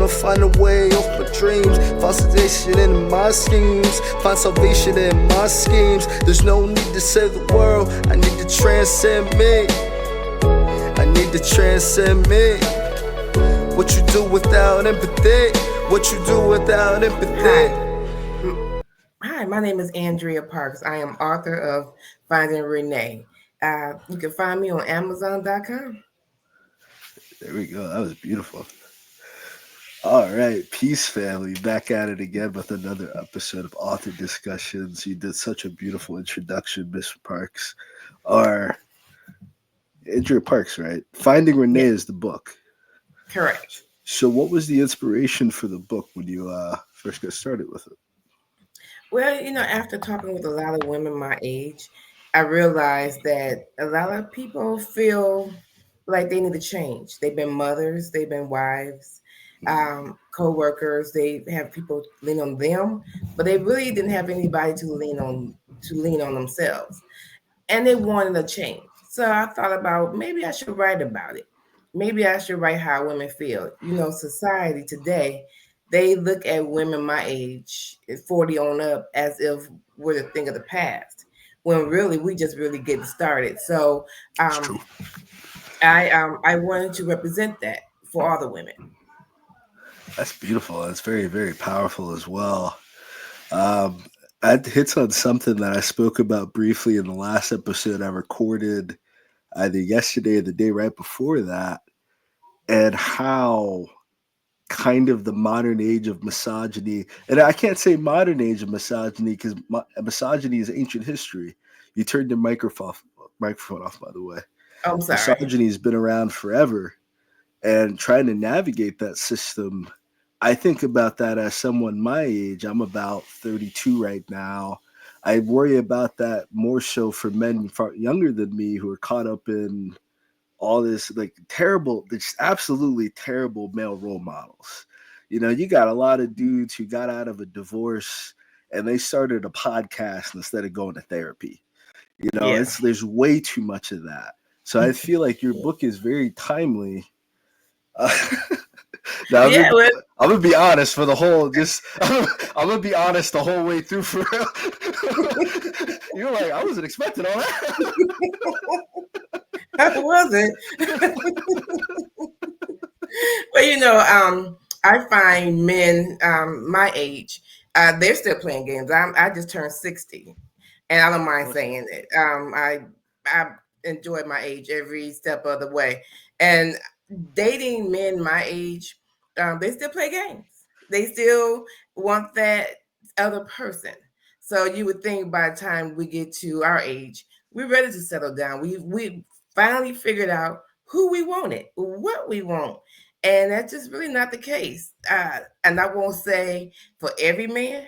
find a way off my dreams. Find salvation in my schemes. Find salvation in my schemes. There's no need to save the world. I need to transcend me. I need to transcend me. What you do without empathy? What you do without empathy? Hi, my name is Andrea Parks. I am author of Finding Renee. You can find me on Amazon.com. There we go. That was beautiful. All right, peace, family. Back at it again with another episode of Author Discussions. You did such a beautiful introduction, Miss Parks. Or Andrea Parks, right? Finding Renee is the book. Correct. So, what was the inspiration for the book when you first got started with it? Well, after talking with a lot of women my age, I realized that a lot of people feel like they need to change. They've been mothers, they've been wives, co-workers, they have people lean on them, but they really didn't have anybody to lean on themselves. And they wanted a change. So I thought about maybe I should write about it. Maybe I should write how women feel. Society today, they look at women my age, 40 on up, as if we're the thing of the past, when really we just really getting started. So I wanted to represent that for all the women. That's beautiful. That's very, very powerful as well. That hits on something that I spoke about briefly in the last episode I recorded either yesterday or the day right before that, and how kind of the modern age of misogyny, and I can't say modern age of misogyny because misogyny is ancient history. You turned your microphone off, by the way. Oh, I'm sorry. Misogyny has been around forever, and trying to navigate that system, I think about that as someone my age. I'm about 32 right now. I worry about that more so for men far younger than me who are caught up in all this like terrible, just absolutely terrible male role models. You got a lot of dudes who got out of a divorce and they started a podcast instead of going to therapy. Yeah. There's way too much of that. So I feel like your book is very timely. Now, Yeah, I'm gonna be honest for the whole. I'm gonna be honest the whole way through for real. You're like, I wasn't expecting all that. I wasn't. But I find men my age, they're still playing games. I just turned 60, and I don't mind saying it. I enjoy my age every step of the way, and dating men my age, they still play games. They still want that other person. So you would think by the time we get to our age, we're ready to settle down. We finally figured out who we wanted, what we want. And that's just really not the case. And I won't say for every man,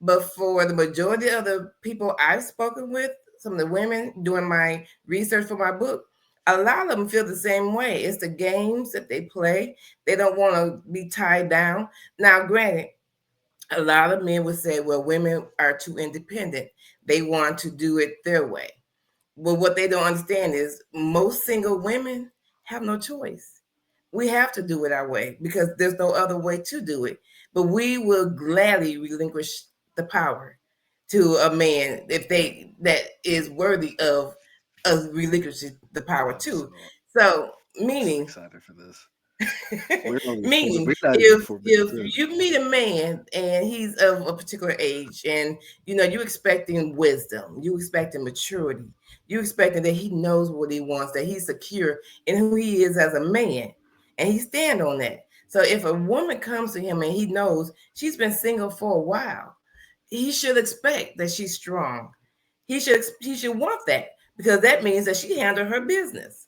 but for the majority of the people I've spoken with, some of the women doing my research for my book, a lot of them feel the same way. It's the games that they play. They don't want to be tied down. Now, granted, a lot of men would say, well, women are too independent. They want to do it their way. But what they don't understand is most single women have no choice. We have to do it our way because there's no other way to do it. But we will gladly relinquish the power to a man if that is worthy of us relinquishing the power too. So meaning Excited for this. meaning if you meet a man and he's of a particular age and you expecting wisdom, you expecting maturity, you expecting that he knows what he wants, that he's secure in who he is as a man, and he stand on that. So if a woman comes to him and he knows she's been single for a while, he should expect that she's strong. He should want that because that means that she handled her business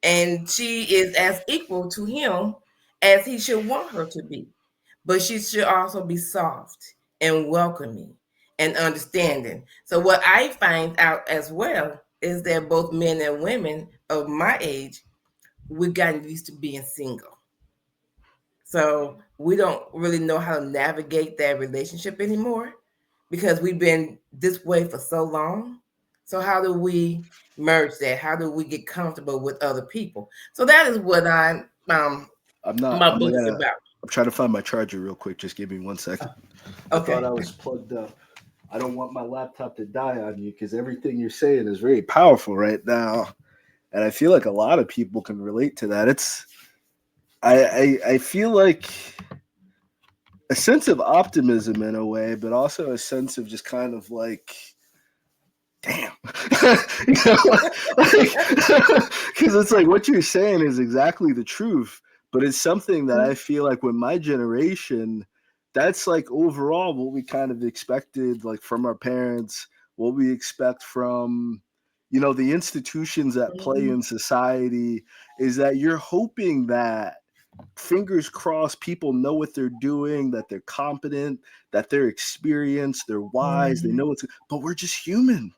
and she is as equal to him as he should want her to be. But she should also be soft and welcoming and understanding. So what I find out as well is that both men and women of my age, we've gotten used to being single. So we don't really know how to navigate that relationship anymore because we've been this way for so long. So how do we merge that? How do we get comfortable with other people? So that is what my book is about. I'm trying to find my charger real quick. Just give me 1 second. I thought Okay. I was plugged up. I don't want my laptop to die on you because everything you're saying is very powerful right now, and I feel like a lot of people can relate to that. I feel like a sense of optimism in a way, but also a sense of just kind of like, damn, you know, because it's like what you're saying is exactly the truth, but it's something that I feel like with my generation, that's like overall what we kind of expected, like from our parents, what we expect from, the institutions that play Mhm. in society, is that you're hoping that fingers crossed people know what they're doing, that they're competent, that they're experienced, they're wise, they Mhm. know what's, but we're just human.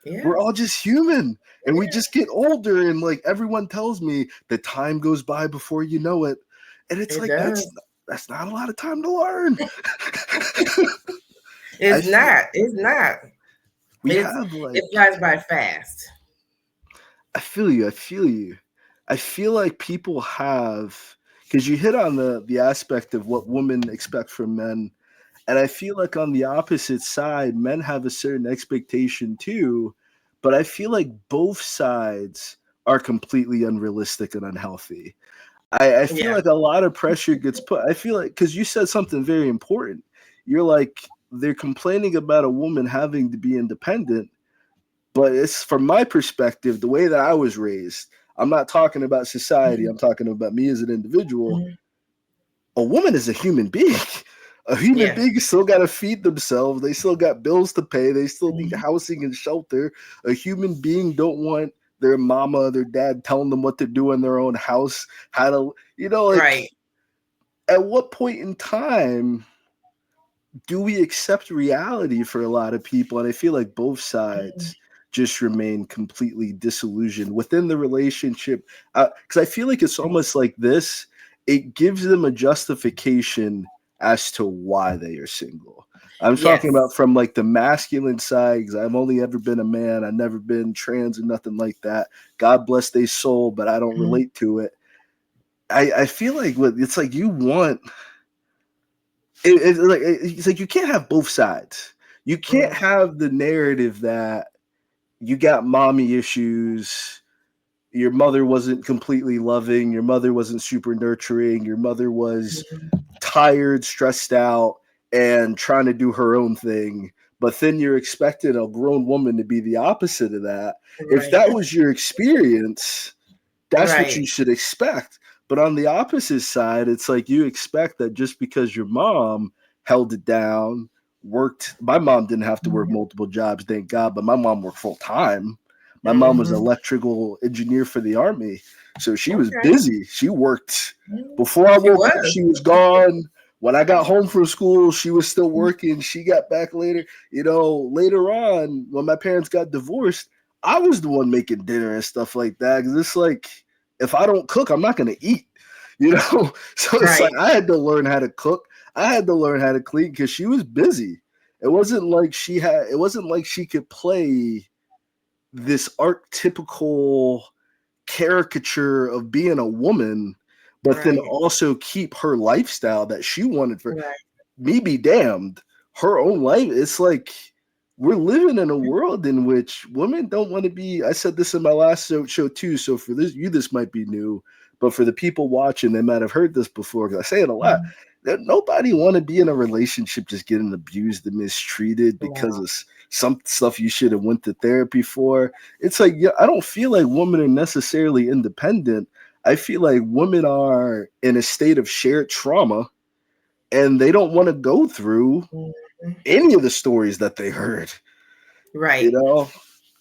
We're Yeah. all just human, and we Yeah. just get older, and like everyone tells me the time goes by before you know it, and it's It like does. that's not a lot of time to learn. I It's feel not. It's not. we It's have it like flies by fast. I feel you. I feel like people have, because you hit on the aspect of what women expect from men. And I feel like on the opposite side, men have a certain expectation too, but I feel like both sides are completely unrealistic and unhealthy. I feel Yeah. like a lot of pressure gets put. I feel like, because you said something very important. You're like, they're complaining about a woman having to be independent, but it's from my perspective, the way that I was raised. I'm not talking about society, Mhm. I'm talking about me as an individual. Mhm. A woman is a human being. A human Yeah. being still got to feed themselves. They still got bills to pay. They still need Mhm. housing and shelter. A human being don't want their mama, their dad telling them what to do in their own house, how to, like, Right. at what point in time do we accept reality for a lot of people? And I feel like both Mhm. sides just remain completely disillusioned within the relationship. Because I feel like it's almost like this, it gives them a justification as to why they are single. I'm talking about Yes. from like the masculine side, because I've only ever been a man. I've never been trans or nothing like that. God bless their soul, but I don't Mhm. relate to it. I feel like it's like you want it's like you can't have both sides. You can't Mhm. have the narrative that you got mommy issues, your mother wasn't completely loving, your mother wasn't super nurturing, your mother was Mhm. tired, stressed out, and trying to do her own thing. But then you're expecting a grown woman to be the opposite of that. If Right. that was your experience, that's what you Right. should expect. But on the opposite side, it's like you expect that just because your mom held it down, worked. My mom didn't have to work Mhm. multiple jobs, thank God, but my mom worked full time. My mom was an Mhm. electrical engineer for the army. So she was Okay. busy. She worked Mhm. before I She woke up, was. she was gone. When I got home from school, she was still working. She got back later. Later on, when my parents got divorced, I was the one making dinner and stuff like that. Cause it's like, if I don't cook, I'm not gonna eat. You know, so it's like Right. I had to learn how to cook. I had to learn how to clean because she was busy. It wasn't like she could play this archetypical caricature of being a woman, but then Right. also keep her lifestyle that she wanted for Right. me be damned. Her own life. It's like we're living in a world in which women don't want to be. I said this in my last show too. So for this might be new, but for the people watching, they might have heard this before because I say it a lot. Mhm. That nobody want to be in a relationship just getting abused and mistreated because No. of some stuff you should have went to therapy for. It's like, yeah, I don't feel like women are necessarily independent. I feel like women are in a state of shared trauma and they don't want to go through Mhm. any of the stories that they heard. You Right. know,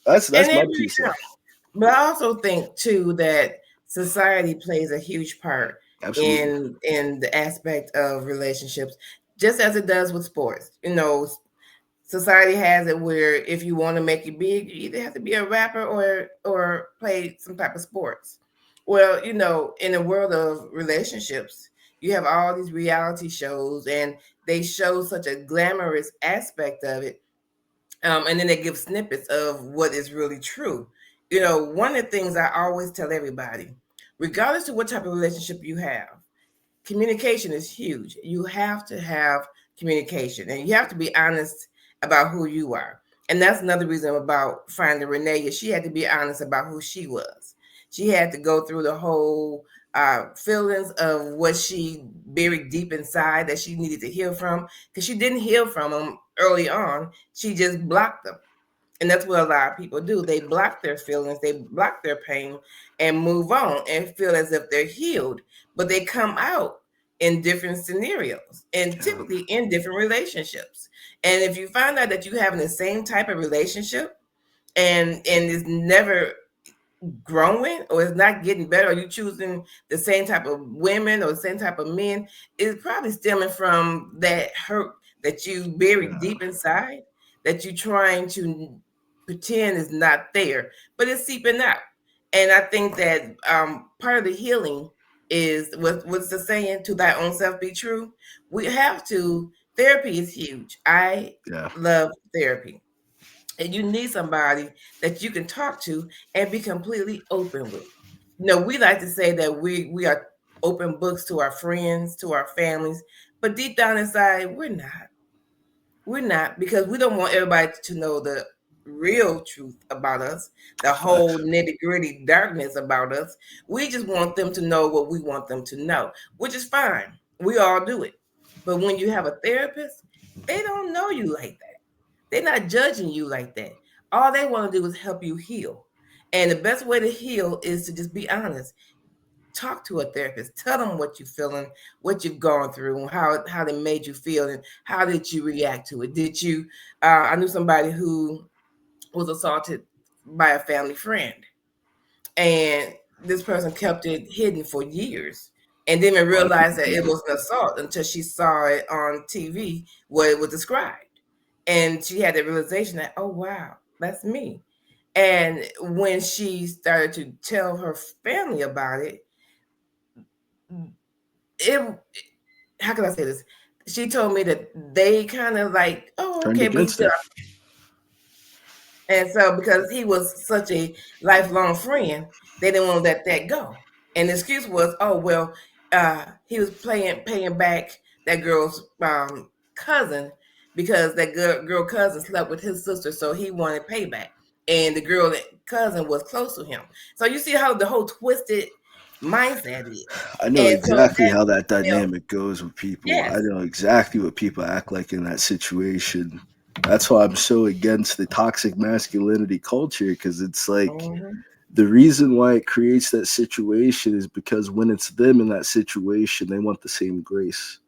And that's it my really 2 cents. But I also think too that society plays a huge part Absolutely. in the aspect of relationships, just as it does with sports. Society has it where if you want to make it big, you either have to be a rapper or play some type of sports. Well, in the world of relationships, you have all these reality shows, and they show such a glamorous aspect of it, and then they give snippets of what is really true. One of the things I always tell everybody, regardless of what type of relationship you have, communication is huge. You have to have communication, and you have to be honest about who you are. And that's another reason about finding Renee is she had to be honest about who she was. She had to go through the whole feelings of what she buried deep inside that she needed to heal from, because she didn't heal from them early on. She just blocked them. And that's what a lot of people do. They block their feelings, they block their pain and move on and feel as if they're healed, but they come out in different scenarios and Yeah. typically in different relationships. And if you find out that you're having the same type of relationship and it's never growing or it's not getting better, or you choosing the same type of women or the same type of men, it's probably stemming from that hurt that you buried Yeah. deep inside, that you're trying to pretend is not there, but it's seeping out. And I think that part of the healing is what's the saying, to thy own self be true. We have to, therapy is huge. I Yeah. love therapy, and you need somebody that you can talk to and be completely open with. We like to say that we are open books to our friends, to our families, but deep down inside, we're not. We're not, because we don't want everybody to know the real truth about us, the whole Facts. nitty gritty darkness about us. We just want them to know what we want them to know, which is fine. We all do it. But when you have a therapist, they don't know you like that. They're not judging you like that. All they want to do is help you heal. And the best way to heal is to just be honest. Talk to a therapist. Tell them what you're feeling, what you've gone through, and how they made you feel, and how did you react to it. Did you? I knew somebody who was assaulted by a family friend, and this person kept it hidden for years, and didn't even A lot of realize people that it do. was an assault until she saw it on TV where it was described. And she had the realization that, oh, wow, that's me. And when she started to tell her family about it, it how can I say this? She told me that they kind of like, oh, Turned okay, but he against still, her. and so because he was such a lifelong friend, they didn't want to let that go. And the excuse was, oh well, he was paying back that girl's cousin, because that girl cousin slept with his sister, so he wanted payback. And the girl that cousin was close to him. So you see how the whole twisted mindset is. I know And so exactly that how that felt, dynamic goes with people. I yes. know exactly what people act like in that situation. That's why I'm so against the toxic masculinity culture, because it's like Mhm. the reason why it creates that situation is because when it's them in that situation, they want the same grace.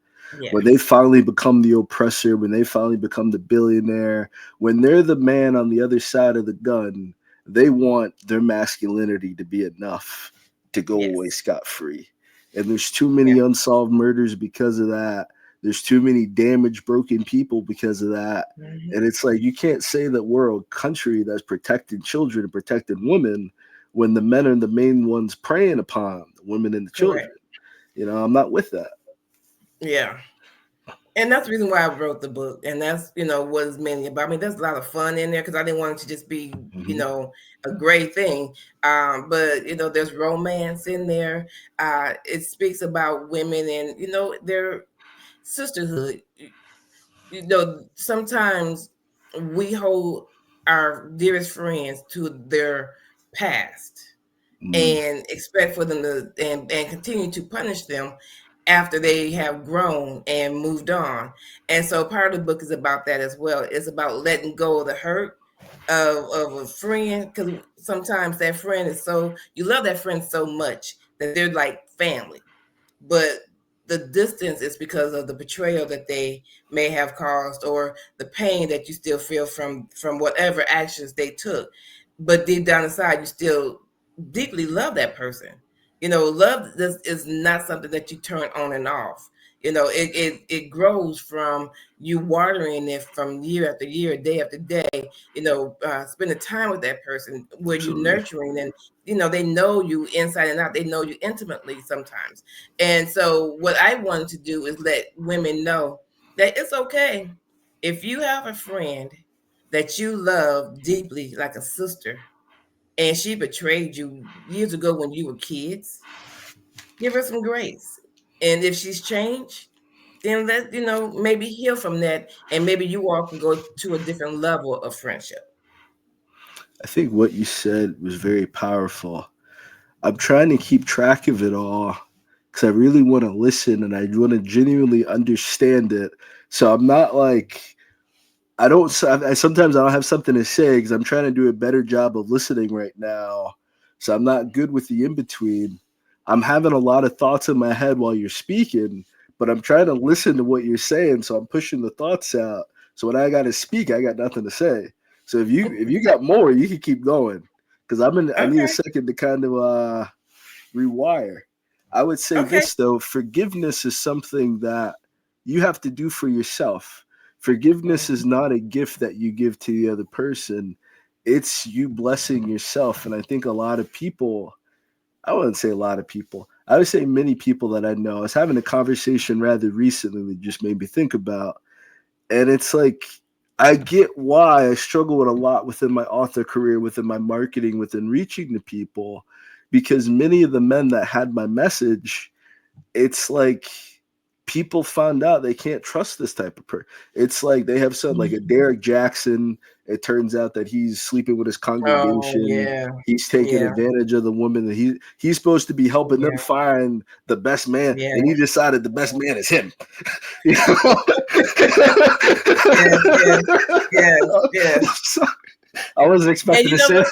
When they Yes. finally become the oppressor, when they finally become the billionaire, when they're the man on the other side of the gun, they want their masculinity to be enough to go away Yes. scot free. And there's too Yeah. many unsolved murders because of that. There's too many damaged, broken people because of that. And Mhm. it's like you can't say that we're a country that's protecting children and protecting women when the men are the main ones preying upon the women and the children. Correct. I'm not with that. Yeah. And that's the reason why I wrote the book. And that's, what it's mainly about. I mean, there's a lot of fun in there because I didn't want it to just be, Mhm. a great thing. But, there's romance in there. It speaks about women and, their sisterhood. Sometimes we hold our dearest friends to their past Mm. and expect for them to and continue to punish them after they have grown and moved on. And so part of the book is about that as well. It's about letting go of the hurt of a friend, because sometimes that friend is so, you love that friend so much that they're like family, but the distance is because of the betrayal that they may have caused, or the pain that you still feel from whatever actions they took. But deep down inside, you still deeply love that person. Love is not something that you turn on and off. It grows from you watering it from year after year, day after day. Spending time with that person where you Absolutely. nurturing, and they know you inside and out. They know you intimately sometimes. And so what I wanted to do is let women know that it's okay if you have a friend that you love deeply, like a sister, and she betrayed you years ago when you were kids. Give her some grace. And if she's changed, then let maybe heal from that, and maybe you all can go to a different level of friendship. I think what you said was very powerful. I'm trying to keep track of it all because I really want to listen and I want to genuinely understand it. So I'm not like I don't. Sometimes I don't have something to say because I'm trying to do a better job of listening right now. So I'm not good with the in between. I'm having a lot of thoughts in my head while you're speaking, but I'm trying to listen to what you're saying. So I'm pushing the thoughts out. So when I got to speak, I got nothing to say. So if you got more, you can keep going because I need a Okay. second to kind of rewire. I would say Okay. this though, forgiveness is something that you have to do for yourself. Forgiveness is Mhm. not a gift that you give to the other person. It's you blessing yourself. And I think a lot of people, I wouldn't say a lot of people, I would say many people that I know. I was having a conversation rather recently that just made me think about. And it's like, I get why I struggle with a lot within my author career, within my marketing, within reaching the people, because many of the men that had my message, it's like people found out they can't trust this type of person. It's like they have something like a Derek Jackson. It turns out that he's sleeping with his Oh congregation. yeah. He's taking Yeah. advantage of the woman that he's supposed to be helping them Yeah. find the best man, Yeah. and he decided the best man is him. You know? Yes. Yes. Yes. Yes. So, I wasn't And expecting you to know say. what?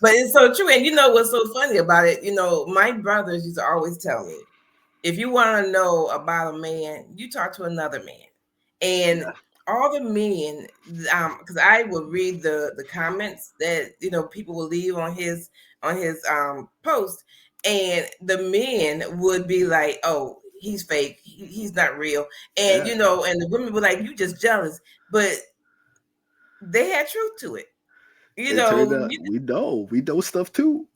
But it's so true. And you know what's so funny about it? My brothers used to always tell me, if you want to know about a man, you talk to another man. And Yeah, all the men, because I would read the comments that people will leave on his post, and the men would be like, "Oh, he's fake. He's not real," and yeah. and the women were like, "You just jealous," but they had truth to it. You It turned know, out you, we know stuff too.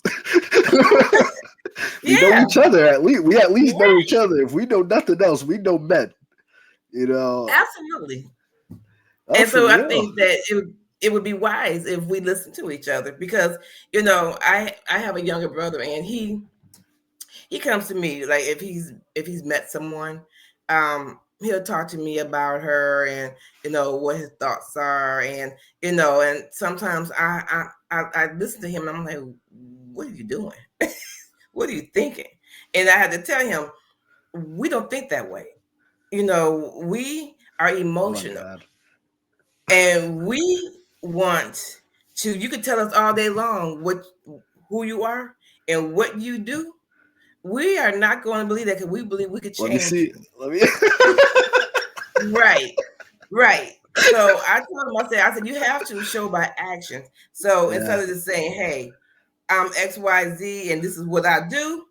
We know yeah, each other at least. We at least know each right, other. If we know nothing else, we know men. You know, absolutely. oh And for so I real. think that it would be wise if we listen to each other, because I have a younger brother, and he comes to me like if he's met someone, he'll talk to me about her, and what his thoughts are, and and sometimes I listen to him and I'm like, what are you doing? What are you thinking? And I had to tell him, we don't think that way. We are Oh my emotional, god. and we want to. You could tell us all day long who you are and what you do. We are not going to believe that, because we believe we could Let me change see. you. Let me. Right, right. So I told him, I said, you have to show by actions. So instead Yeah. of just saying, hey, I'm XYZ and this is what I do,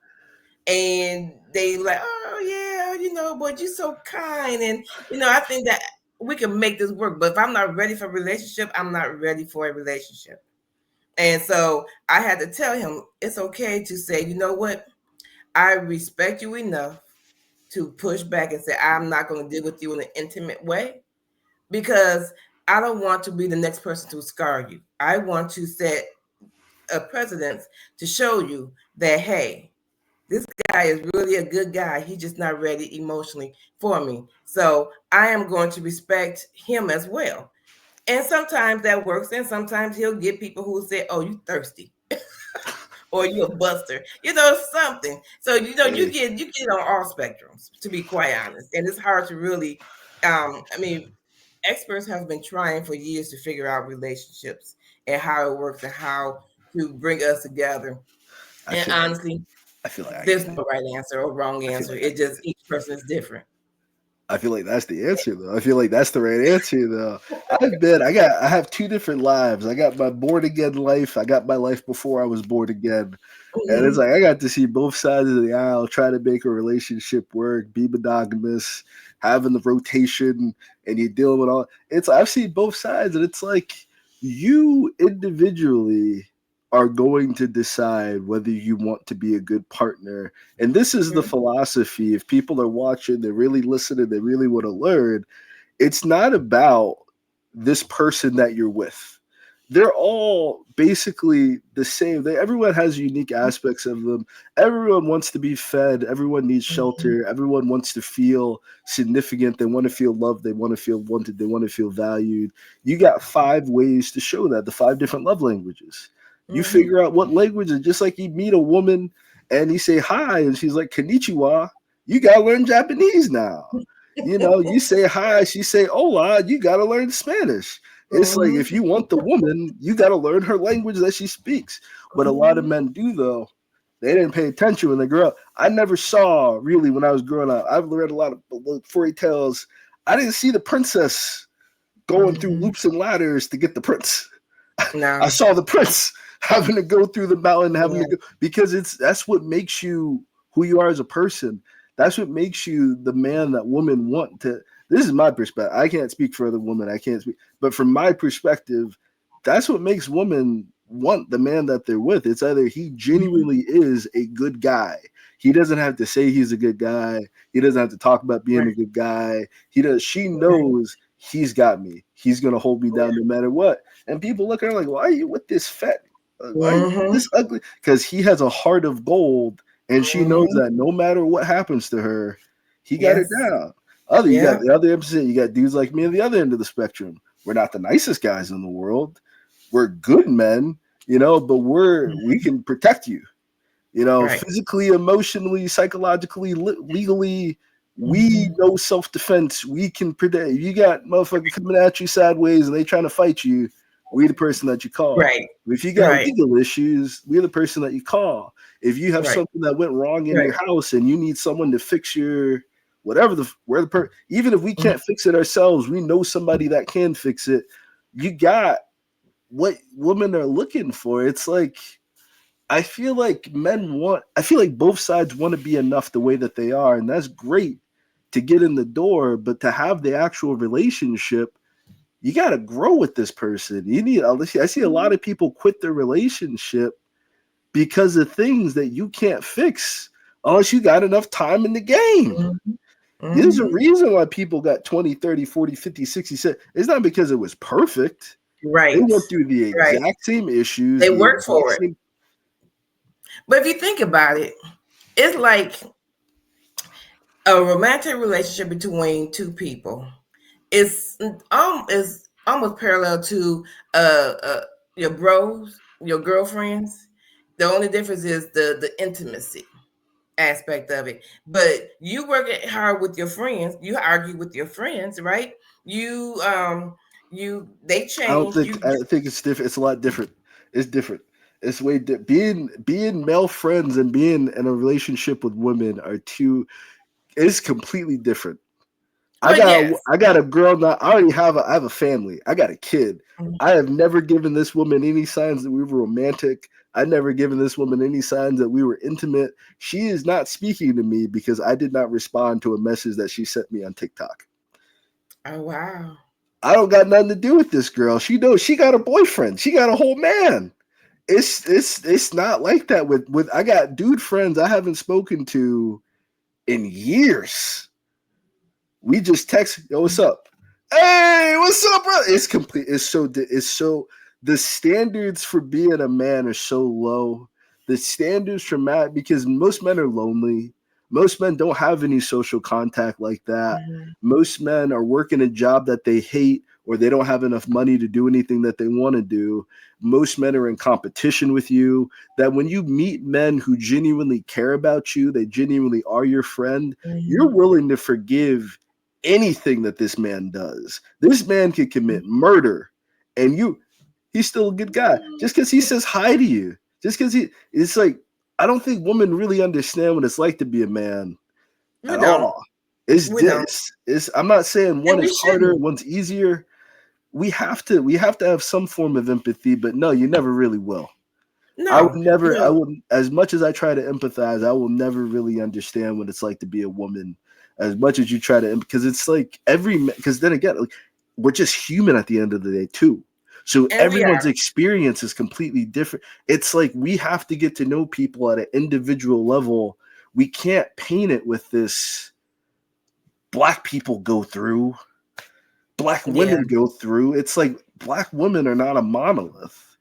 and they like, oh yeah, but you're so kind, and I think that we can make this work. But if I'm not ready for a relationship, I'm not ready for a relationship. And so I had to tell him it's okay to say, you know what, I respect you enough to push back and say, I'm not going to deal with you in an intimate way, because I don't want to be the next person to scar you. I want to set a precedence to show you that, hey, this guy is really a good guy. He's just not ready emotionally for me. So I am going to respect him as well. And sometimes that works, and sometimes he'll get people who say, oh, you thirsty, or you a buster, something. So you Hey, get on all spectrums, to be quite honest. And it's hard to really, I mean, experts have been trying for years to figure out relationships and how it works and how to bring us together. I And feel like honestly, I feel like I there's get no it. right answer or wrong I feel answer. like I It get just, it. each person is different. I feel like that's the answer though. I feel like that's the right answer though. I have two different lives. I got my born again life. I got my life before I was born again. And it's Mhm. like I got to see both sides of the aisle, try to make a relationship work, be monogamous, having the rotation, and you're dealing with all. It's I've seen both sides, and it's like you individually are going to decide whether you want to be a good partner. And this is the Mhm. philosophy. If people are watching, they're really listening, they really want to learn. It's not about this person that you're with. they're all basically the same. Everyone has unique aspects of them. Everyone wants to be fed. Everyone needs shelter. Everyone wants to feel significant. They want to feel loved. They want to feel wanted. They want to feel valued. You got 5 ways to show that, the 5 different love languages. You figure out what language is, just like you meet a woman and you say hi and she's like konnichiwa. You got to learn Japanese now. You know, you say hi, she say hola, you got to learn Spanish. It's like if you want the woman, you got to learn her language that she speaks. What a lot of men do, though, they didn't pay attention when they grew up. I never saw, really, when I was growing up, I've read a lot of fairy tales. I didn't see the princess going through loops and ladders to get the prince. No. I saw the prince having to go through the mountain, having to go, because that's what makes you who you are as a person. That's what makes you the man that women want to. This is my perspective. I can't speak for other women. I can't speak, but from my perspective, that's what makes women want the man that they're with. It's either he genuinely is a good guy. He doesn't have to say he's a good guy. He doesn't have to talk about being a good guy. He does. She knows he's got me. He's gonna hold me down no matter what. And people look at her like, why are you with this fat? Why are you with this ugly? Because he has a heart of gold. And she knows that no matter what happens to her, he got her down. You got the other opposite. You got dudes like me on the other end of the spectrum. We're not the nicest guys in the world. We're good men, you know, but we can protect you, you know, physically, emotionally, psychologically, legally. We know self-defense. We can protect. You got motherfuckers coming at you sideways and they trying to fight you. We're the person that you call. Right. If you got legal issues, we're the person that you call. If you have something that went wrong in your house and you need someone to fix your whatever even if we can't fix it ourselves, we know somebody that can fix it. You got what women are looking for. It's like I feel like both sides want to be enough the way that they are, and that's great to get in the door, but to have the actual relationship, you got to grow with this person. I see a lot of people quit their relationship because of things that you can't fix unless you got enough time in the game. There's a reason why people got 20, 30, 40, 50, 60, 70. It's not because it was perfect. Right. They went through the exact same issues. They worked for it. But if you think about it, it's like a romantic relationship between two people. It's almost parallel to your bros, your girlfriends. The only difference is the intimacy aspect of it. But you work hard with your friends. You argue with your friends, right? They change. I think it's different. It's a lot different. It's different. It's way being male friends and being in a relationship with women is completely different. I got a girl now. I have a family. I got a kid. I have never given this woman any signs that we were romantic. I've never given this woman any signs that we were intimate. She is not speaking to me because I did not respond to a message that she sent me on TikTok. Oh, wow. I don't got nothing to do with this girl. She knows she got a boyfriend. She got a whole man. It's not like that with I got dude friends I haven't spoken to in years. We just text, yo, what's up? Hey, what's up, bro? It's complete. It's so the standards for being a man are so low. The standards for man, because most men are lonely. Most men don't have any social contact like that. Most men are working a job that they hate, or they don't have enough money to do anything that they want to do. Most men are in competition with you. That when you meet men who genuinely care about you, they genuinely are your friend, you're willing to forgive anything that this man does. This man could commit murder, and he's still a good guy. Just because he says hi to you. Just because it's like, I don't think women really understand what it's like to be a man at all. I'm not saying one is harder, one's easier. We have to have some form of empathy, but no, you never really will. No, I would as much as I try to empathize, I will never really understand what it's like to be a woman as much as you try to, because it's like because then again, like, we're just human at the end of the day too. So everyone's experience is completely different. It's like we have to get to know people at an individual level. We can't paint it with this Black people go through, Black women go through. It's like black women are not a monolith.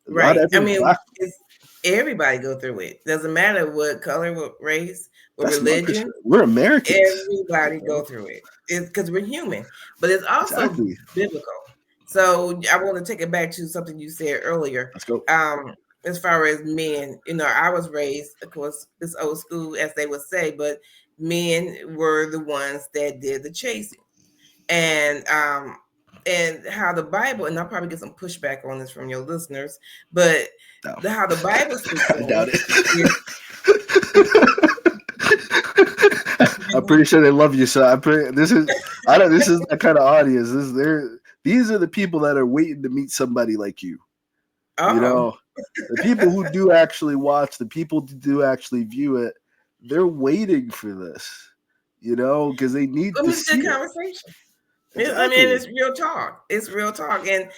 Not Right. I every mean, black. it's everybody go through it. Doesn't matter what color, what race, what That's my religion. perspective. We're Americans. Everybody go through it. It's because we're human, but it's also Exactly. biblical. So I want to take it back to something you said earlier. Let's go. As far as men, I was raised, of course, this old school, as they would say, but men were the ones that did the chasing, and how the Bible, and I'll probably get some pushback on this from your listeners, but No. how the Bible speaks I doubt on it. is I'm pretty sure they love you. So this is this is that kind of audience. These are the people that are waiting to meet somebody like you. You know, the people who do actually watch, the people who do actually view it, they're waiting for this. Because they need to see conversation. Exactly. I mean, it's real talk. It's real talk, and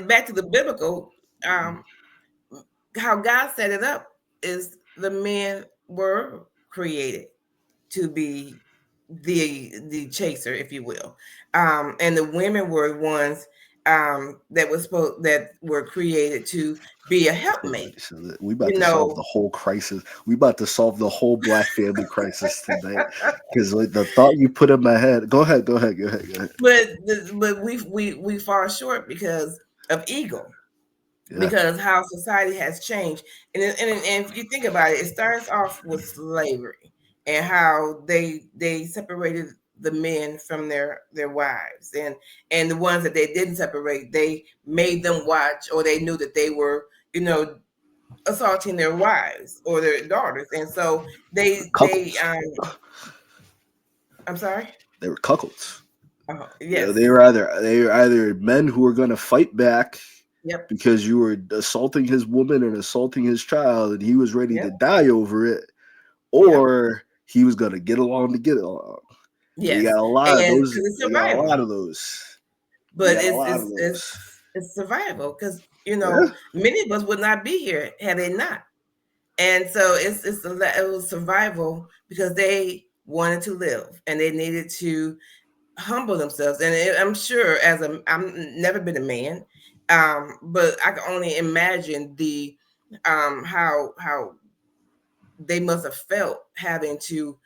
back to the biblical, how God set it up is the men were created to be the chaser, if you will, and the women were ones that were created to be a helpmate. So we about to solve the whole crisis. We about to solve the whole black family crisis tonight because the thought you put in my head. Go ahead. But we fall short because of ego. Yeah. Because how society has changed, and if you think about it, it starts off with slavery and how they separated the men from their wives, and the ones that they didn't separate, they made them watch, or they knew that they were assaulting their wives or their daughters, and so I'm sorry, they were cuckolds. Yes, they were either men who were going to fight back. Yep. Because you were assaulting his woman and assaulting his child, and he was ready to die over it, or he was going to get along. Yes, you got a lot of those. You got a lot of those. But it's survival because many of us would not be here had they not, and so it was survival because they wanted to live and they needed to humble themselves. And I'm sure I've never been a man. But I can only imagine the how they must have felt having to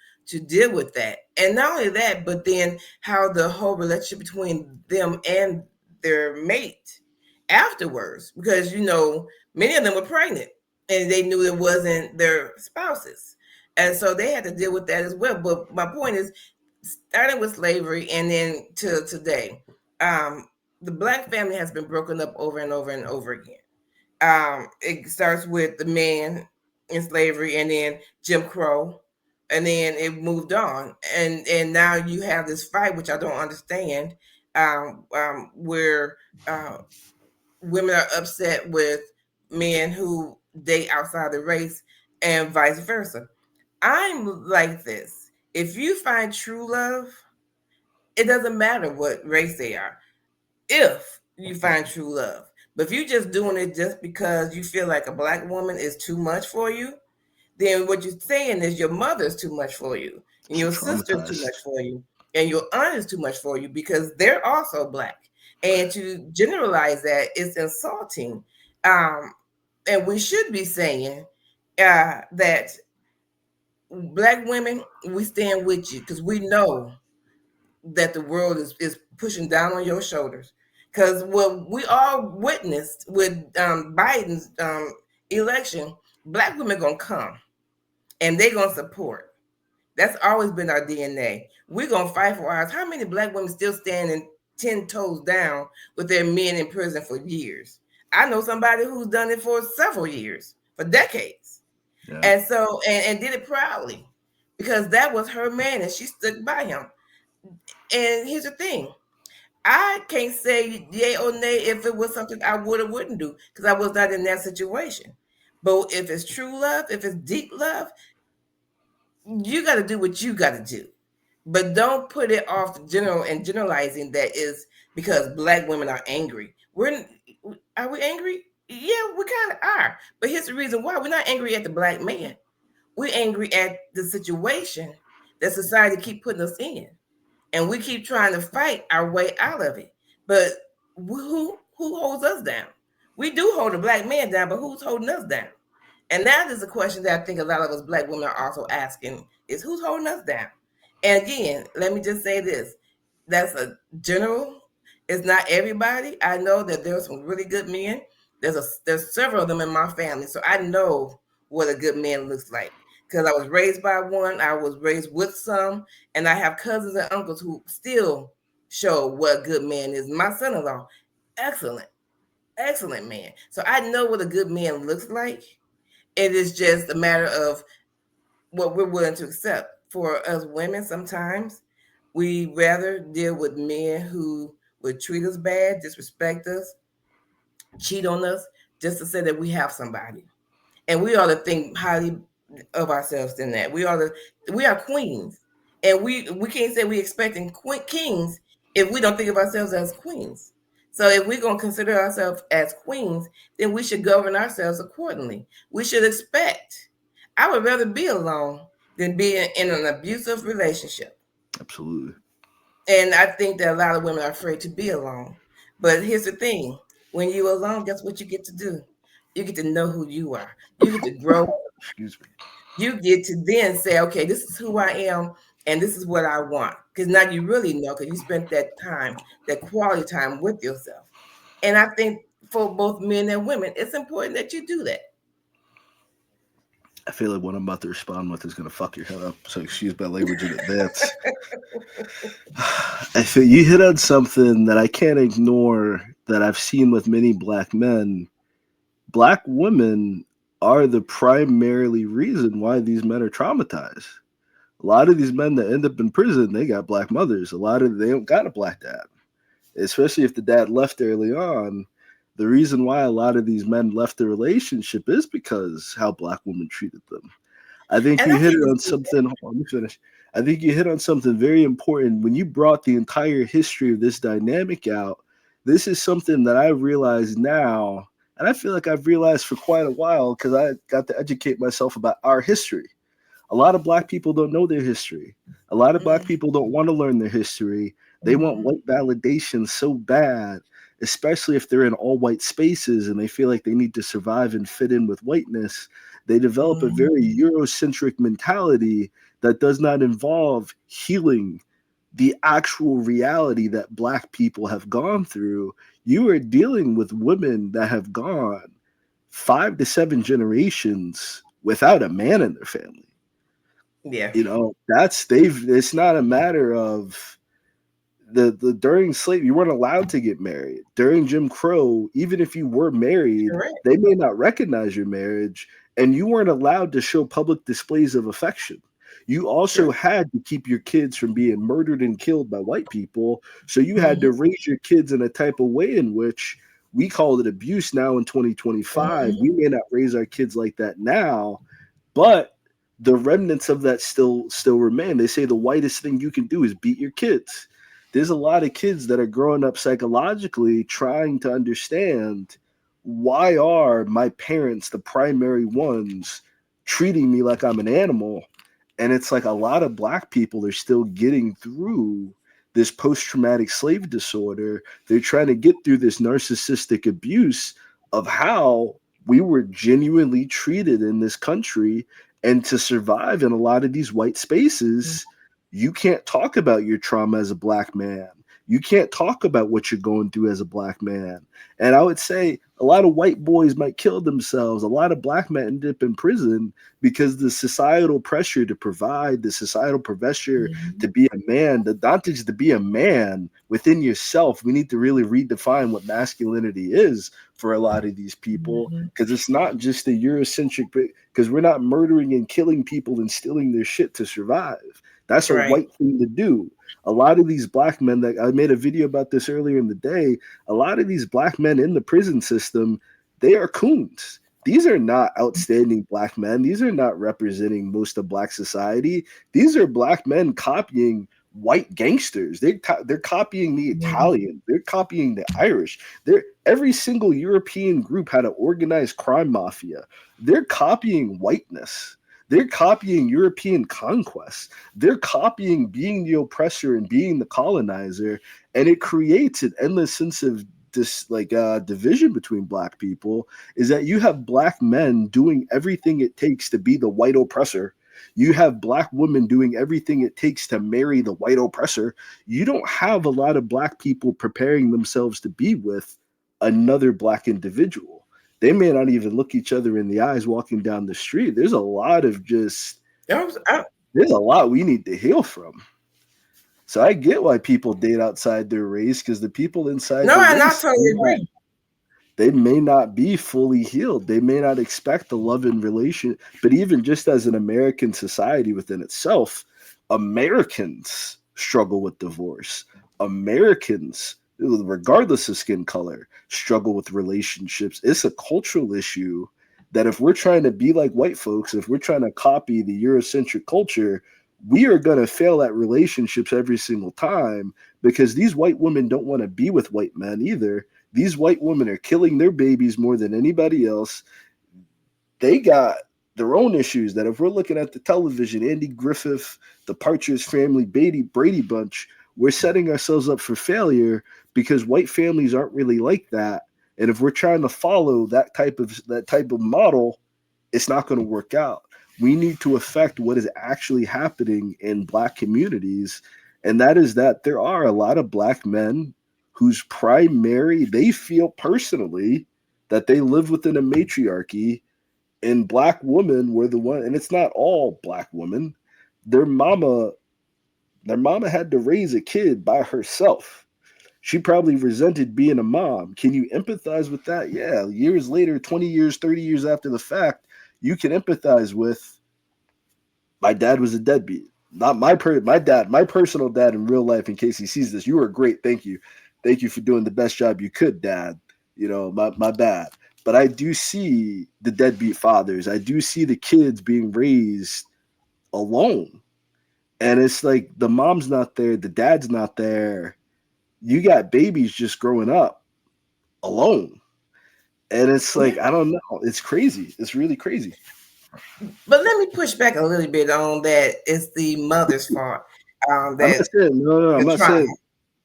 deal with that, and not only that, but then how the whole relationship between them and their mate afterwards, because many of them were pregnant and they knew it wasn't their spouses, and so they had to deal with that as well. But my point is, starting with slavery and then to today, the black family has been broken up over and over and over again. It starts with the man in slavery, and then Jim Crow, and then it moved on, and now you have this fight, which I don't understand, where women are upset with men who date outside the race, and vice versa. I'm like this: if you find true love, it doesn't matter what race they are. If you find true love, but if you're just doing it just because you feel like a black woman is too much for you, then what you're saying is your mother's too much for you, and your sister's too much for you, and your aunt is too much for you because they're also black. And to generalize that is insulting. And we should be saying that black women, we stand with you because we know that the world is pushing down on your shoulders. Because what we all witnessed with Biden's election, black women gonna come and they gonna support. That's always been our DNA. We're gonna fight for ours. How many black women still standing 10 toes down with their men in prison for years? I know somebody who's done it for several years, for decades. Yeah. And so, and did it proudly because that was her man and she stuck by him. And here's the thing. I can't say yay or nay if it was something I would or wouldn't do because I was not in that situation. But if it's true love, if it's deep love, you got to do what you got to do. But don't put it off the generalizing that is because black women are angry. Are we angry? Yeah, we kind of are. But here's the reason why. We're not angry at the black man. We're angry at the situation that society keep putting us in. And we keep trying to fight our way out of it. But who who holds us down? We do hold a black man down, but who's holding us down? And that is a question that I think a lot of us black women are also asking is who's holding us down? And again, let me just say this. That's a general. It's not everybody. I know that there's some really good men. There's several of them in my family. So I know what a good man looks like. Because I was raised by one, I was raised with some, and I have cousins and uncles who still show what a good man is. My son-in-law, excellent, excellent man. So I know what a good man looks like. It is just a matter of what we're willing to accept. For us women, sometimes we rather deal with men who would treat us bad, disrespect us, cheat on us, just to say that we have somebody. And we ought to think highly of ourselves than that. We are queens, and we can't say we expecting kings if we don't think of ourselves as queens. So if we're gonna consider ourselves as queens, then we should govern ourselves accordingly. We should expect. I would rather be alone than be in an abusive relationship. Absolutely. And I think that a lot of women are afraid to be alone. But here's the thing: when you're alone, guess what you get to do? You get to know who you are. You get to grow. Excuse me. You get to then say, okay, this is who I am, and this is what I want. Because now you really know, because you spent that time, that quality time with yourself. And I think for both men and women, it's important that you do that. I feel like what I'm about to respond with is going to fuck your head up. So excuse my language in advance. I feel you hit on something that I can't ignore that I've seen with many black men. Black women are the primarily reason why these men are traumatized. A lot of these men that end up in prison, they got black mothers. A lot of they don't got a black dad, especially if the dad left early on. The reason why a lot of these men left the relationship is because how black women treated them. I think And you I hit think it on it's something. Hold on, let me finish. I think you hit on something very important when you brought the entire history of this dynamic out. This is something that I realize now, and I feel like I've realized for quite a while because I got to educate myself about our history. A lot of black people don't know their history. A lot of black people don't want to learn their history. They want white validation so bad, especially if they're in all white spaces and they feel like they need to survive and fit in with whiteness. They develop a very Eurocentric mentality that does not involve healing the actual reality that black people have gone through. You are dealing with women that have gone 5 to 7 generations without a man in their family. yeah, You know, it's not a matter of the during slavery, you weren't allowed to get married. During Jim Crow, even if you were married, correct. they may not recognize your marriage, and you weren't allowed to show public displays of affection. You also Sure. had to keep your kids from being murdered and killed by white people. So you had to Mhm. raise your kids in a type of way in which we call it abuse now in 2025. Mhm. We may not raise our kids like that now, but the remnants of that still remain. They say the whitest thing you can do is beat your kids. There's a lot of kids that are growing up psychologically trying to understand, why are my parents the primary ones treating me like I'm an animal? And it's like a lot of black people are still getting through this post-traumatic slave disorder. They're trying to get through this narcissistic abuse of how we were genuinely treated in this country. And to survive in a lot of these white spaces, you can't talk about your trauma as a black man. You can't talk about what you're going through as a black man. And I would say a lot of white boys might kill themselves. A lot of black men end up in prison because the societal pressure to provide, the societal pressure to Mhm. be a man, the not just to be a man within yourself. We need to really redefine what masculinity is for a lot of these people, Mhm. because it's not just a Eurocentric, because we're not murdering and killing people and stealing their shit to survive. That's a Right. white thing to do. A lot of these black men, that I made a video about this earlier in the day, a lot of these black men in the prison system, they are coons. These are not outstanding black men. These are not representing most of black society. These are black men copying white gangsters. They're copying the Mhm. Italian. They're copying the Irish. Every single European group had an organized crime mafia. They're copying whiteness. They're copying European conquest. They're copying being the oppressor and being the colonizer. And it creates an endless sense of division between black people is that you have black men doing everything it takes to be the white oppressor. You have black women doing everything it takes to marry the white oppressor. You don't have a lot of black people preparing themselves to be with another black individual. They may not even look each other in the eyes walking down the street. There's a lot of just there's a lot we need to heal from. So I get why people date outside their race, because the people inside No, the and I race, totally agree. they may not be fully healed. They may not expect the love and relation. But even just as an American society within itself, Americans struggle with divorce. Americans, regardless of skin color, struggle with relationships. It's a cultural issue that if we're trying to be like white folks, if we're trying to copy the Eurocentric culture, we are going to fail at relationships every single time, because these white women don't want to be with white men either. These white women are killing their babies more than anybody else. They got their own issues that if we're looking at the television, Andy Griffith, the Partridge Family, Brady Bunch, we're setting ourselves up for failure because white families aren't really like that. And if we're trying to follow that type of model, it's not going to work out. We need to affect what is actually happening in black communities. And that is that there are a lot of black men whose they feel personally that they live within a matriarchy, and black women were the one, and it's not all black women. Their mama had to raise a kid by herself. She probably resented being a mom. Can you empathize with that? Yeah. Years later, 20 years, 30 years after the fact, you can empathize with, my dad was a deadbeat. Not my dad, my personal dad in real life, in case he sees this. You were great. Thank you. Thank you for doing the best job you could, Dad. My bad. But I do see the deadbeat fathers. I do see the kids being raised alone. And it's like the mom's not there, the dad's not there. You got babies just growing up alone. And it's like, I don't know. It's crazy. It's really crazy. But let me push back a little bit on that. It's the mother's fault. I'm not saying, no, I'm not saying.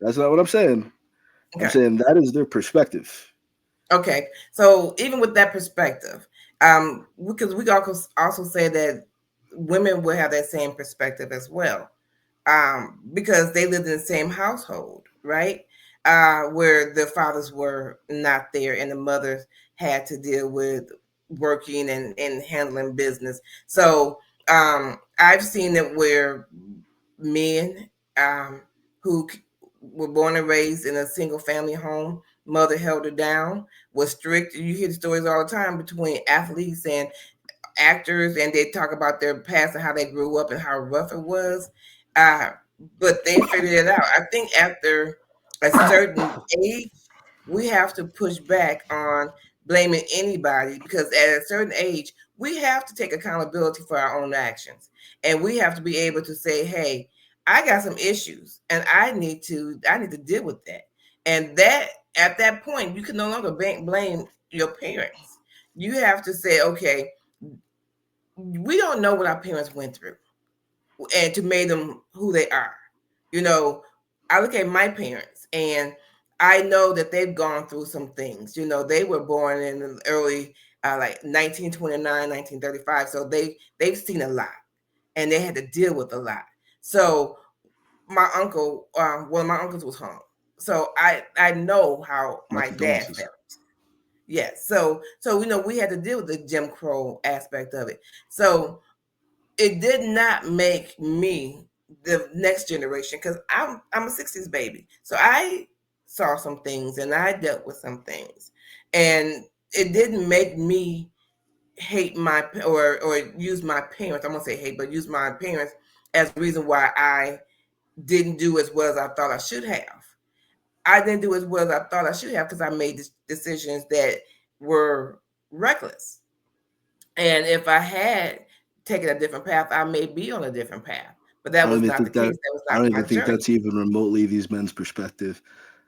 That's not what I'm saying. Okay. I'm saying that is their perspective. Okay. So even with that perspective, because we also say that women will have that same perspective as well, because they lived in the same household, right? Where the fathers were not there and the mothers had to deal with working and handling business. So I've seen it where men who were born and raised in a single family home, mother held her down, was strict. You hear the stories all the time between athletes and actors, and they talk about their past and how they grew up and how rough it was. But they figured it out. I think after a certain age, we have to push back on blaming anybody, because at a certain age, we have to take accountability for our own actions. And we have to be able to say, hey, I got some issues and I need to deal with that. And that at that point, you can no longer blame your parents. You have to say, okay, we don't know what our parents went through and to make them who they are. I look at my parents and I know that they've gone through some things. They were born in the early, like 1929, 1935. So they've seen a lot and they had to deal with a lot. So my uncle, one of my uncles was hung. So I know how my dad felt. Yes. So we had to deal with the Jim Crow aspect of it. So it did not make me the next generation, because I'm a 60s baby. So I saw some things and I dealt with some things. And it didn't make me hate or use my parents. I won't say hate, but use my parents as the reason why I didn't do as well as I thought I should have. I didn't do as well as I thought I should have because I made decisions that were reckless. And if I had taken a different path, I may be on a different path. But that was not the case. That was not my journey. I don't even think that's even remotely these men's perspective.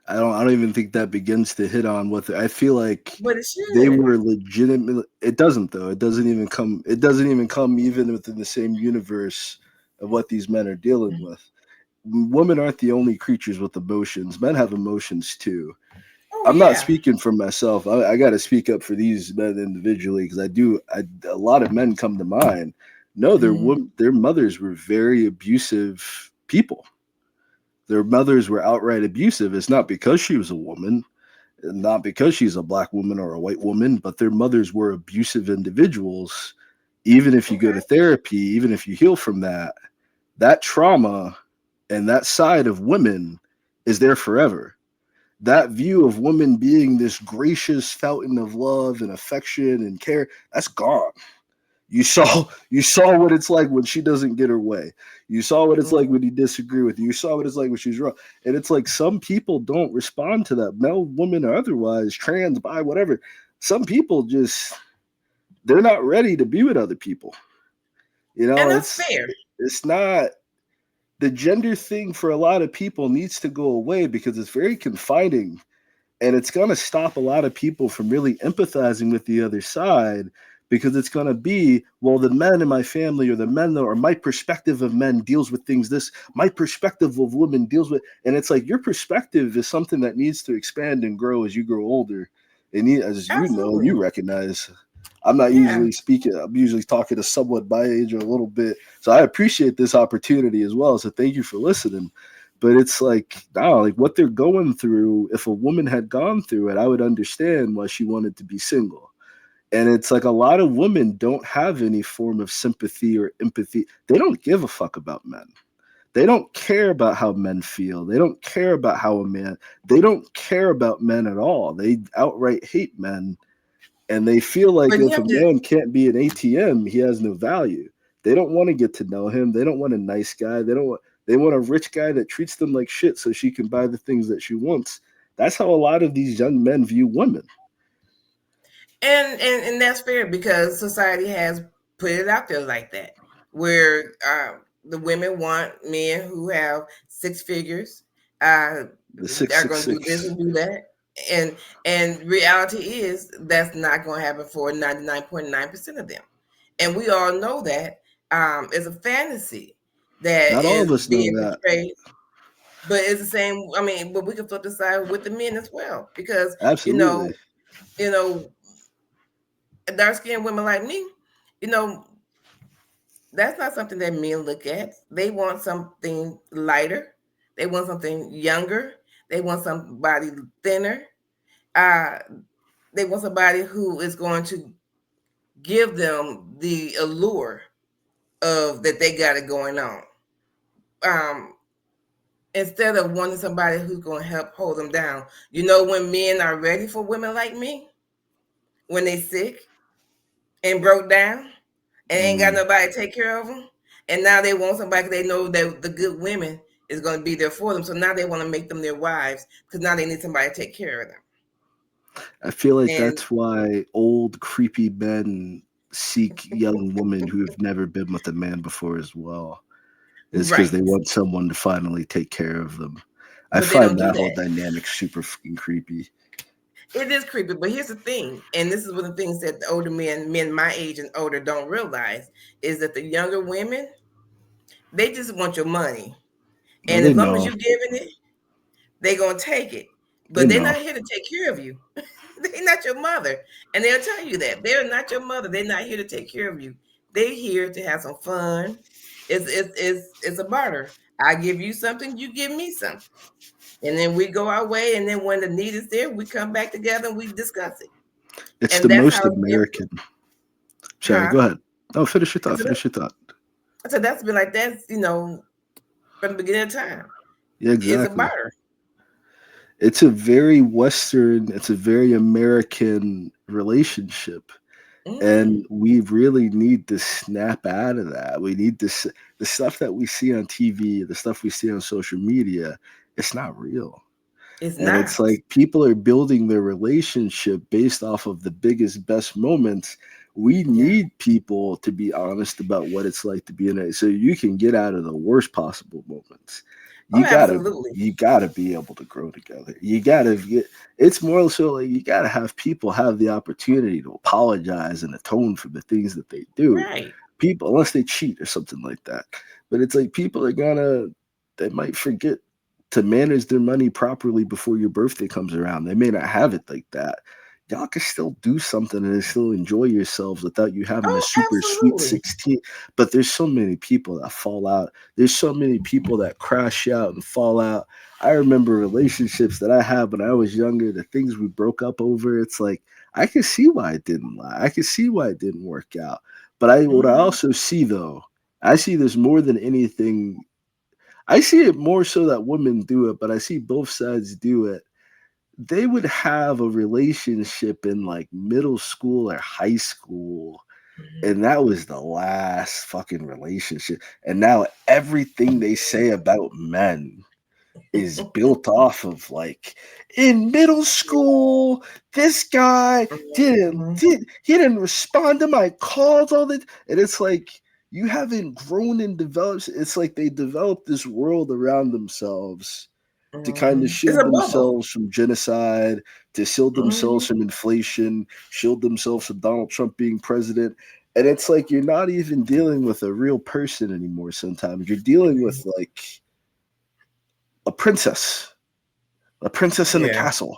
I don't even think that begins to hit on what I feel like. But it should. They were legitimate. It doesn't though. It doesn't even come even within the same universe of what these men are dealing with. Women aren't the only creatures with emotions. Men have emotions too. I'm not yeah. speaking for myself. I got to speak up for these men individually because a lot of men come to mind. No, Mhm. their mothers were very abusive people. Their mothers were outright abusive. It's not because she was a woman, not because she's a black woman or a white woman, but their mothers were abusive individuals. Even if you go to Okay. therapy, even if you heal from that, that trauma and that side of women is there forever. That view of women being this gracious fountain of love and affection and care, that's gone. You saw what it's like when she doesn't get her way. You saw what it's like Mhm. when you disagree with you. You saw what it's like when she's wrong. And it's like some people don't respond to that, male, woman, or otherwise, trans, bi, whatever. Some people just they're not ready to be with other people. You know, And that's fair. it's not the gender thing for a lot of people needs to go away because it's very confining and it's going to stop a lot of people from really empathizing with the other side because it's going to be, well, the men in my family or the men or my perspective of men deals with things this, my perspective of women deals with, and it's like your perspective is something that needs to expand and grow as you grow older. And as you know, Absolutely. you recognize, I'm not Yeah. usually speaking, I'm usually talking to someone my age or a little bit. So I appreciate this opportunity as well. So thank you for listening. But it's like, no, like what they're going through, if a woman had gone through it, I would understand why she wanted to be single. And it's like a lot of women don't have any form of sympathy or empathy. They don't give a fuck about men. They don't care about how men feel. They don't care about how a man, they don't care about men at all. They outright hate men. And they feel like But you if have a to, man can't be an ATM, he has no value. They don't want to get to know him. They don't want a nice guy. They want a rich guy that treats them like shit so she can buy the things that she wants. That's how a lot of these young men view women. and that's fair because society has put it out there like that, where the women want men who have six figures, uh, The are going to do this 666. and do that, and reality is that's not going to happen for 99.9% of them, and we all know that it's a fantasy that Not all of is us know being that. portrayed. But it's the same. I mean, but we can flip the side with the men as well, because you know, Absolutely. you know, dark skinned women like me, you know, that's not something that men look at. They want something lighter. They want something younger. They want somebody thinner. Uh, they want somebody who is going to give them the allure of that they got it going on. Um, Instead of wanting somebody who's going to help hold them down. You know, when men are ready for women like me, when they sick and broke down and ain't got Mm. nobody to take care of them, and now they want somebody they know that the good women is going to be there for them. So now they want to make them their wives because now they need somebody to take care of them. I feel like And that's why old creepy men seek young women who have never been with a man before as well. Is because they right, want someone to finally take care of them. I but they don't find do that whole that. dynamic super fucking creepy. It is creepy, but here's the thing, and this is one of the things that the older men my age and older don't realize is that the younger women, they just want your money. No, And they as long as know. you're giving it, they're gonna take it. They But they're know. not here to take care of you. They're not your mother. And they'll tell you that. They're not your mother. They're not here to take care of you. They're here to have some fun. It's a barter. I give you something, you give me something. And then we go our way, and then when the need is there, we come back together and we discuss it. It's And the that's most how it's been American. Sorry, huh? go ahead. No, finish your I thought. said, Finish your thought. that's been like that, from the beginning of time. Yeah, It's a exactly. barter. It's a very Western, it's a very American relationship. Hmm. And we really need to snap out of that. We need to, the stuff that we see on TV, the stuff we see on social media, it's not real. It's And it's not. like people are building their relationship based off of the biggest, best moments. We Yeah. need people to be honest about what it's like to be in it so you can get out of the worst possible moments. Oh, You gotta absolutely. you gotta be able to grow together. You gotta get it's more so like you gotta have people have the opportunity to apologize and atone for the things that they do. Right. People unless they cheat or something like that. But it's like people are gonna they might forget to manage their money properly before your birthday comes around. They may not have it like that. Y'all can still do something and still enjoy yourselves without you having a Oh, super sweet absolutely. 16. But there's so many people that fall out. There's so many people that crash out and fall out. I remember relationships that I had when I was younger, the things we broke up over. It's like I can see why it didn't lie. I can see why it didn't work out. But what I Mhm. also see though, I see this more than anything. I see it more so that women do it, but I see both sides do it. They would have a relationship in like middle school or high school, Mhm. and that was the last fucking relationship. And now everything they say about men is built off of like in middle school, this guy Mhm. he didn't respond to my calls all the and it's like you haven't grown and developed. It's like they developed this world around themselves to kind of Mhm. It's shield a bubble. themselves from genocide, to shield themselves Mhm. from inflation, shield themselves from Donald Trump being president. And it's like you're not even dealing with a real person anymore sometimes. You're dealing with like a princess, a princess in the Yeah. castle,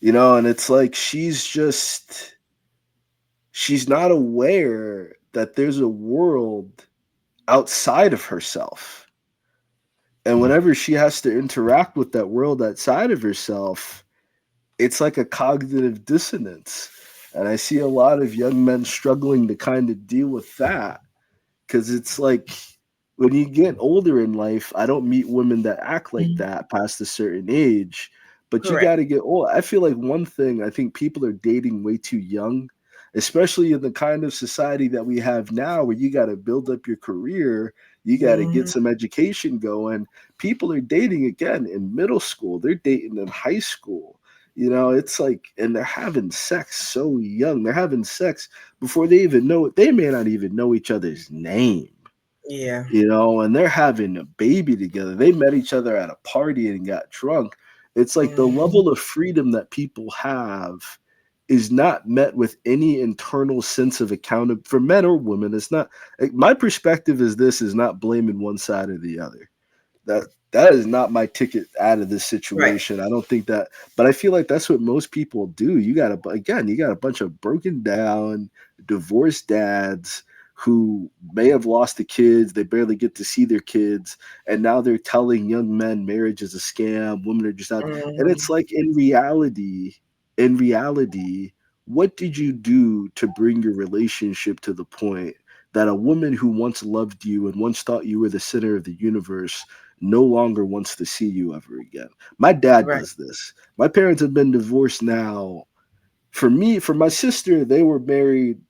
you know, and it's like she's not aware that there's a world outside of herself. And whenever she has to interact with that world outside of herself, it's like a cognitive dissonance. And I see a lot of young men struggling to kind of deal with that because it's like when you get older in life, I don't meet women that act like Mhm. that past a certain age, but you got Correct. to get old. I feel like one thing, I think people are dating way too young, especially in the kind of society that we have now where you got to build up your career, you got to get Mhm. some education going. People are dating again in middle school, they're dating in high school. You know, it's like, and they're having sex so young. They're having sex before they even know it. They may not even know each other's name, Yeah. you know, and they're having a baby together. They met each other at a party and got drunk. It's like the Mhm. level of freedom that people have is not met with any internal sense of accountability for men or women. It's not like, my perspective is this is not blaming one side or the other. That is not my ticket out of this Right. situation. I don't think that, but I feel like that's what most people do. You got a bunch of broken down, divorced dads who may have lost the kids. They barely get to see their kids, and now they're telling young men marriage is a scam. Women are just out, and it's Mhm. like in reality, what did you do to bring your relationship to the point that a woman who once loved you and once thought you were the center of the universe no longer wants to see you ever again? My dad Right. does this. My parents have been divorced now. For my sister, they were married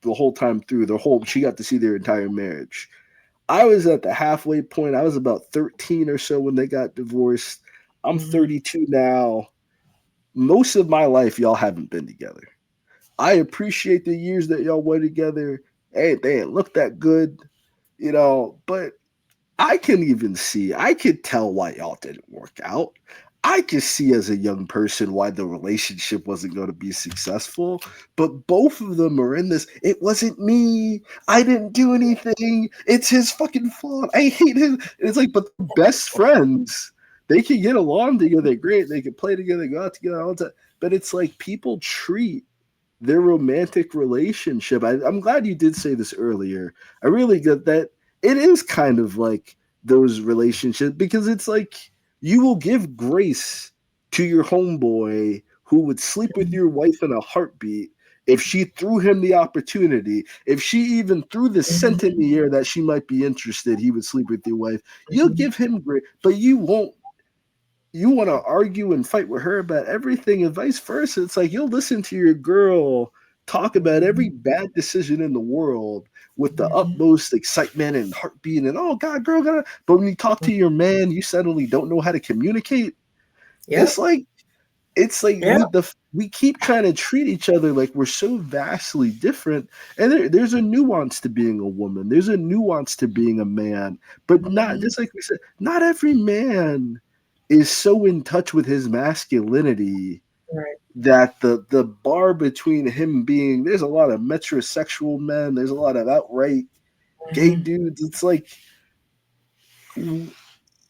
the whole time through. She got to see their entire marriage. I was at the halfway point. I was about 13 or so when they got divorced. I'm Mhm. 32 now. Most of my life, y'all haven't been together. I appreciate the years that y'all were together. Hey, they ain't look that good, you know, but I could tell why y'all didn't work out. I could see as a young person why the relationship wasn't going to be successful, but both of them are in this. It wasn't me. I didn't do anything. It's his fucking fault. I hate him. It's like, but they're best friends. They can get along together great. They can play together, go out together all the time. But it's like people treat their romantic relationship. I'm glad you did say this earlier. I really get that it is kind of like those relationships because it's like you will give grace to your homeboy who would sleep with your wife in a heartbeat if she threw him the opportunity. If she even threw the scent in Mhm. the air that she might be interested, he would sleep with your wife. You'll Mhm. give him grace, but you want to argue and fight with her about everything and vice versa. It's like you'll listen to your girl talk about every Mhm. bad decision in the world with the Mhm. utmost excitement and heartbeat and oh god, girl, God. But when you talk to your man, you suddenly don't know how to communicate. It's Yep. like it's like Yep. we keep trying to treat each other like we're so vastly different, and there's a nuance to being a woman. There's a nuance to being a man, but not Mhm. just like we said. Not every man is so in touch with his masculinity Right. that the bar between him being there's a lot of metrosexual men, there's a lot of outright gay Mhm. dudes. It's like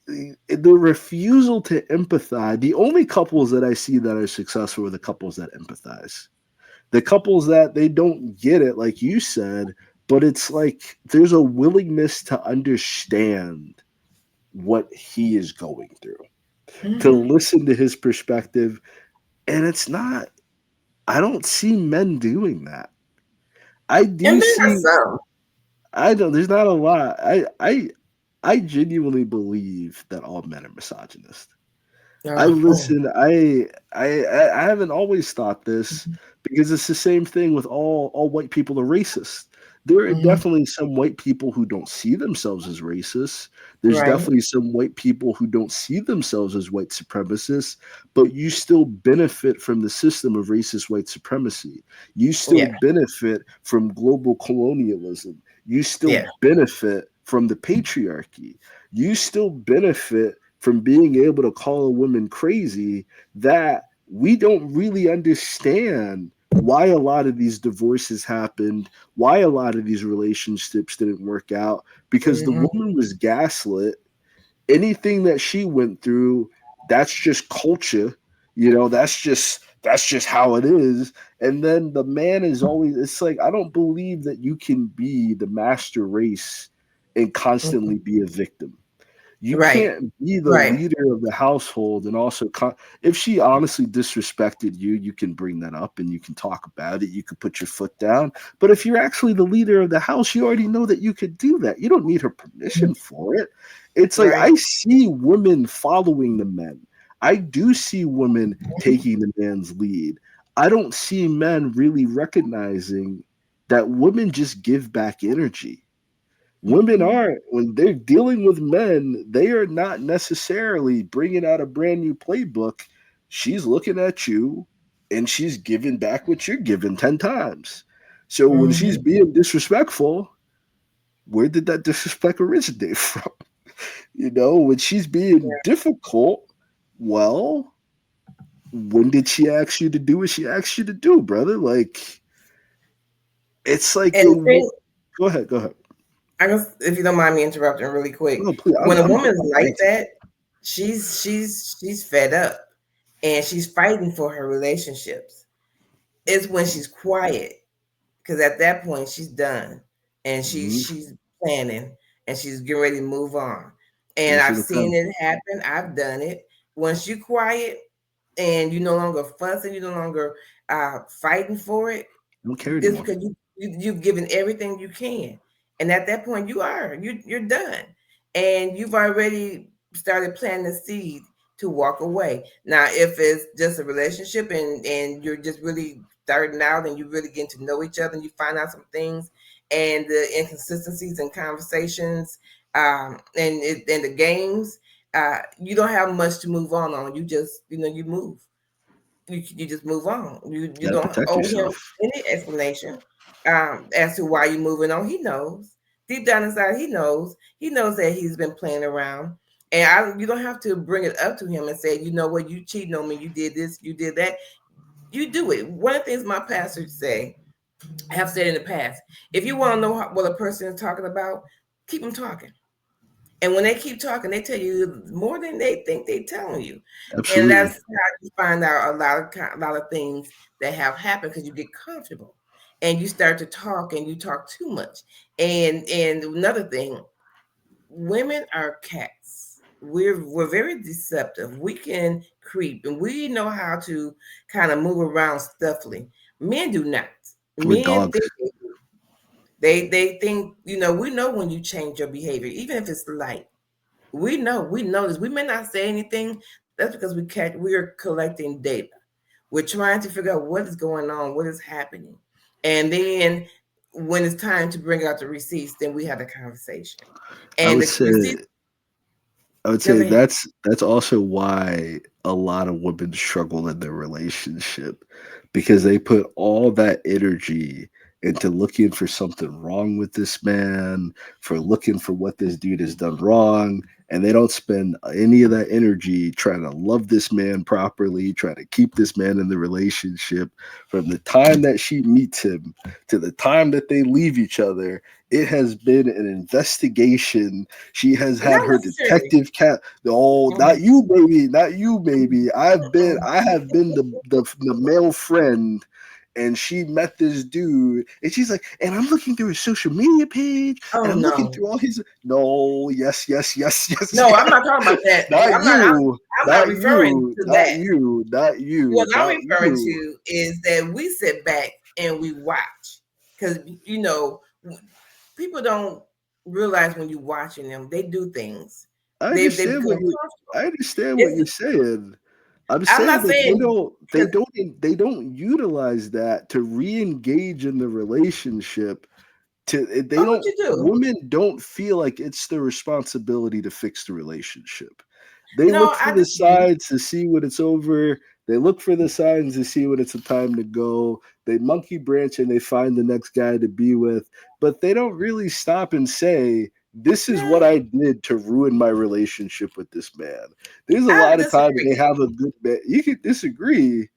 the refusal to empathize. The only couples that I see that are successful are the couples that empathize. The couples that they don't get it, like you said, but it's like there's a willingness to understand what he is going through, to Mm-hmm. listen to his perspective. And it's not, I don't see men doing that. I do And then see, there's some. I don't, there's not a lot. I genuinely believe that all men are misogynist. I Oh. listen. I haven't always thought this because it's the same thing with all white people are racist. There are Mm-hmm. definitely some white people who don't see themselves as racist. There's Right. definitely some white people who don't see themselves as white supremacists, but you still benefit from the system of racist white supremacy. You still Yeah. benefit from global colonialism. You still Yeah. benefit from the patriarchy. You still benefit from being able to call a woman crazy, that we don't really understand why a lot of these divorces happened, why a lot of these relationships didn't work out, because the Mm-hmm. woman was gaslit. Anything that she went through, that's just culture. That's just how it is. And then the man is always, it's like, I don't believe that you can be the master race and Mm-hmm. constantly be a victim. You Right. can't be the Right. leader of the household and also if she honestly disrespected you, you can bring that up and you can talk about it. You could put your foot down. But if you're actually the leader of the house, you already know that you could do that. You don't need her Mhm. permission for it. It's like Right. I see women following the men. I do see women taking the man's lead. I don't see men really recognizing that women just give back energy. Women Mm-hmm. aren't, when they're dealing with men, they are not necessarily bringing out a brand new playbook. She's looking at you and she's giving back what you're giving 10 times. So when she's Mm-hmm. being disrespectful, where did that disrespect originate from? When she's being difficult, well, when did she ask you to do what she asked you to do, brother? Like, it's like, And the thing, go ahead, go ahead. I guess, if you don't mind me interrupting really quick, No, please, when a I'm good. woman's like Thank you. that, she's fed up and she's fighting for her relationships. It's when she's quiet, because at that point she's done and Mhm. she's planning and she's getting ready to move on. And Most I've of the seen time, it happen. I've done it. Once you quiet and you no longer fussing, you no longer fighting for it, I don't care it's anymore. because you've given everything you can, and at that point you're done, and you've already started planting the seed to walk away. Now, if it's just a relationship and you're just really starting out and you really get to know each other and you find out some things and the inconsistencies in conversations, and the games, you don't have much to move on. You just you move, you just move on. You You gotta don't protect owe him yourself. any explanation as to why you're moving on. He knows deep down inside. He knows. He knows that he's been playing around, and you don't have to bring it up to him and say, you know what, you cheating on me. You did this. You did that. You do it. One of the things my pastors say, I have said in the past, if you want to know what a person is talking about, keep them talking. And when they keep talking, they tell you more than they think they're telling you. And Absolutely. that's how you find out a lot of things that have happened, because you get comfortable and you start to talk and you talk too much. And another thing, women are cats. We're very deceptive. We can creep and we know how to kind of move around stuffily. Men do not. We're Men dogs. think they think, we know when you change your behavior, even if it's light. We know this. We may not say anything. That's because we're collecting data. We're trying to figure out what is going on, what is happening. And then when it's time to bring out the receipts, then we have a conversation. I And would the say receipts, I would go say ahead. that's also why a lot of women struggle in their relationship, because they put all that energy into looking for something wrong with this man, for looking for what this dude has done wrong, and they don't spend any of that energy trying to love this man properly, trying to keep this man in the relationship. From the time that she meets him to the time that they leave each other, It has been an investigation. She has had Not her necessarily. detective cat. Oh, Mhm. not you, baby. Not you, baby. Mm-mm. I have been the male friend, and she met this dude, and she's like, and I'm looking through his social media page, and Oh I'm looking no. through all his. No, yes, yes, yes, yes, No, I'm yes. not talking about that. Not I'm not. I'm, you. I'm not Not referring you. to Not that. you. Not you. What I'm Not referring you. to is that we sit back and we watch because people don't realize when you're watching them, they do things. I They understand what become you. comfortable. I understand what you're It's, saying. I'm I'm saying not that they saying don't. They because don't. They don't utilize that to re-engage in the relationship. They oh, what don't. you do? Women don't feel like it's their responsibility to fix the relationship. They No, look for I the disagree. signs to see when it's over. They look for the signs to see when it's a time to go. They monkey branch and they find the next guy to be with, but they don't really stop and say, "This is what No, I did to ruin my relationship with this man." There's a I lot of times they disagree. have a good man. You could disagree,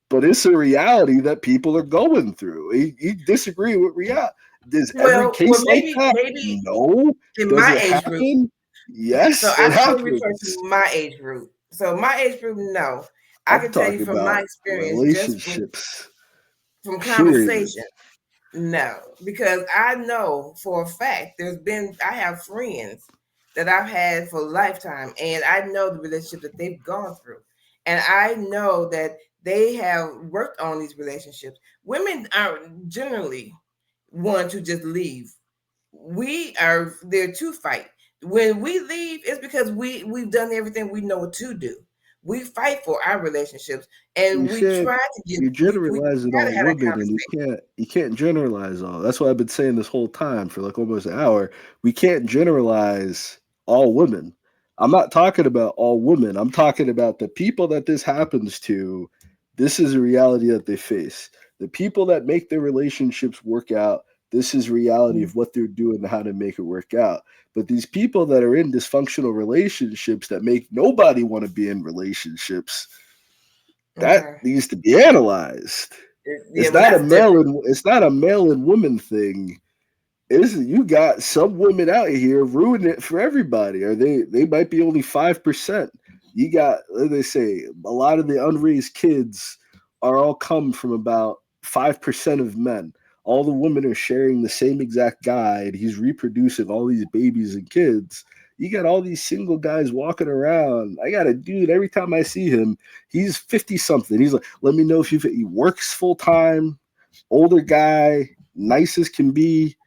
but it's a reality that people are going through. You disagree with reality. Is every Well, case like that? maybe No. in Does my it age group. happen? So Yes, I it can only refer happens. to my age group. So my age group, no. I I'm can tell you talking from my about experience, just relationships, from period. conversation. No, because I know for a fact I have friends that I've had for a lifetime, and I know the relationship that they've gone through. And I know that they have worked on these relationships. Women are generally one to just leave. We are there to fight. When we leave, it's because we've done everything we know to do. We fight for our relationships, You and we said try to get you're we generalizing try to all have that women, and conversation. you can't generalize all. That's what I've been saying this whole time for like almost an hour. We can't generalize all women. I'm not talking about all women. I'm talking about the people that this happens to. This is a reality that they face. The people that make their relationships work out. This is reality of what they're doing and how to make it work out. But these people that are in dysfunctional relationships that make nobody want to be in relationships, that Okay. needs to be analyzed. Yeah, well, that's different. It's not a male and woman thing. It's you got some women out here ruining it for everybody, or they might be only 5%. You got, what they say, a lot of the unraised kids are all come from about 5% of men. All the women are sharing the same exact guy, and he's reproducing all these babies and kids. You got all these single guys walking around. I got a dude every time I see him, he's 50 something. He's like, let me know if he works full time, older guy, nice as can be.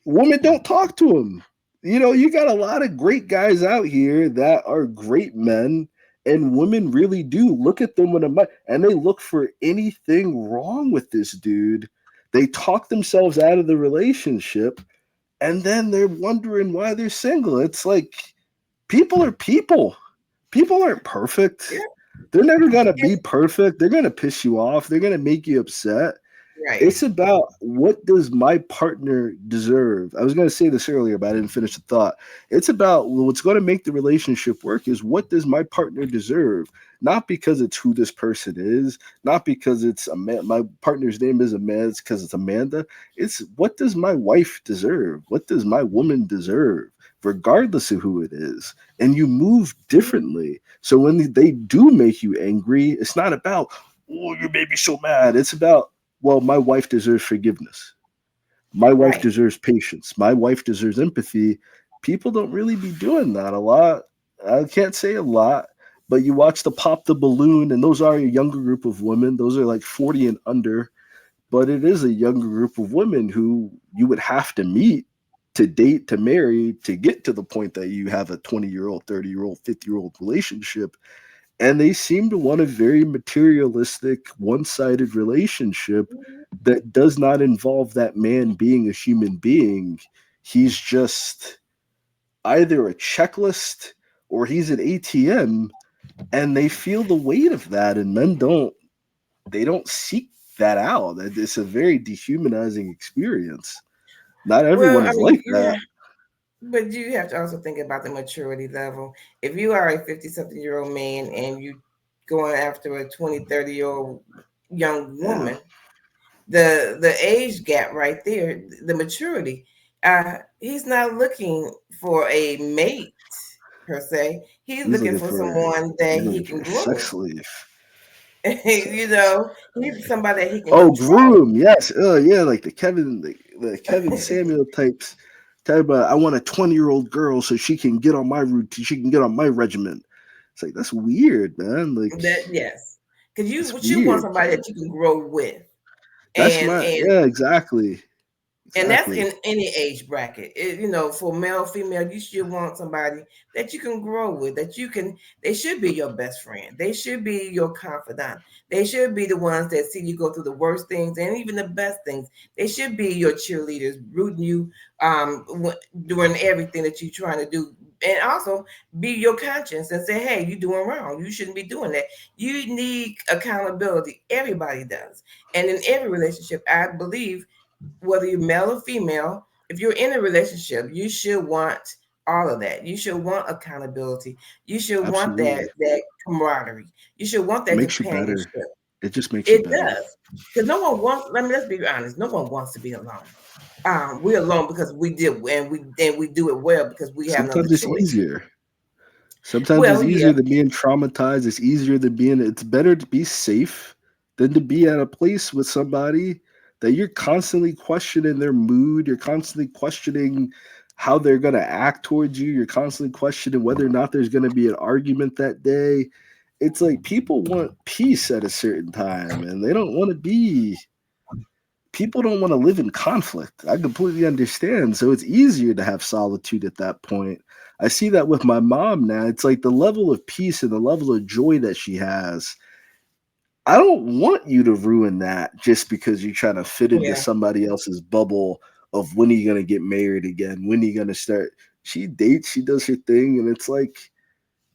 Women don't talk to him. You know, you got a lot of great guys out here that are great men, and women really do look at them and they look for anything wrong with this dude. They talk themselves out of the relationship, and then they're wondering why they're single. It's like people are people. People aren't Yeah, perfect. They're never gonna be it's perfect. They're gonna piss you off. They're gonna make you upset. right. It's about what does my partner deserve. I was going to say this earlier, but I didn't finish the thought. It's about what's going to make the relationship work is what does my partner deserve? Not because it's who this person is, not because it's a man. My partner's name is Amanda. It's because it's Amanda. It's what does my wife deserve? What does my woman deserve? Regardless of who it is, and you move Mhm. differently. So when they do make you angry, it's not about, oh, you made me so mad. It's about, well, my wife deserves forgiveness. My wife Right. deserves patience. My wife deserves empathy. People don't really be doing that a lot. I can't say a lot, but you watch the Pop the Balloon, and those are a younger group of women. Those are like 40 and under, but it is a younger group of women who you would have to meet to date, to marry, to get to the point that you have a 20-year-old, 30-year-old, 50-year-old relationship, and they seem to want a very materialistic, one-sided relationship that does not involve that man being a human being. He's just either a checklist or he's an ATM, and they feel the weight of that, and men don't, they don't seek that out. It's a very dehumanizing experience. Not Well, everyone I is mean, like that. but you have to also think about the maturity level. If you are a 50-something-year-old man and you going after a 20, 30-year-old young Yeah. woman, the age gap right there, the maturity. He's not looking for a mate per se. He's He's looking looking for for someone that he's he looking for can a grow sex with. slave. You know, he's somebody that he can Oh, control. groom, yes. Oh, yeah, like the Kevin Samuel types. Type of, I want a 20-year-old girl so she can get on my routine. She can get on my regimen. It's like that's weird, man. Like That yes, because it's you want weird. somebody that you can grow with, That's and my and yeah, exactly, and that's exactly, in any age bracket. You know, for male, female, you should want somebody that you can grow with, that you can. They should be your best friend. They should be your confidant. They should be the ones that see you go through the worst things and even the best things. They should be your cheerleaders, rooting you, doing everything that you're trying to do, and also be your conscience and say, "Hey, you're doing wrong. You shouldn't be doing that." You need accountability. Everybody does, and in every relationship, I believe whether you're male or female, if you're in a relationship, you should want all of that. You should want accountability. You should want absolutely. that camaraderie. You should want It that makes you better. companionship. It just makes you It better. does. Because no one wants, let's be honest, no one wants to be alone. We're alone because we did and we do it well because we have another Sometimes it's choice. easier. Sometimes it's Well, yeah, easier than being traumatized. It's easier than being. It's better to be safe than to be at a place with somebody that you're constantly questioning their mood. You're constantly questioning how they're going to act towards you. You're constantly questioning whether or not there's going to be an argument that day. It's like people want peace at a certain time and they don't want to be people don't want to live in conflict. I completely understand. So it's easier to have solitude at that point. I see that with my mom now. It's like the level of peace and the level of joy that she has. I don't want you to ruin that just because you're trying to fit into yeah, somebody else's bubble of when are you going to get married again? When are you going to start? She dates, she does her thing. And it's like,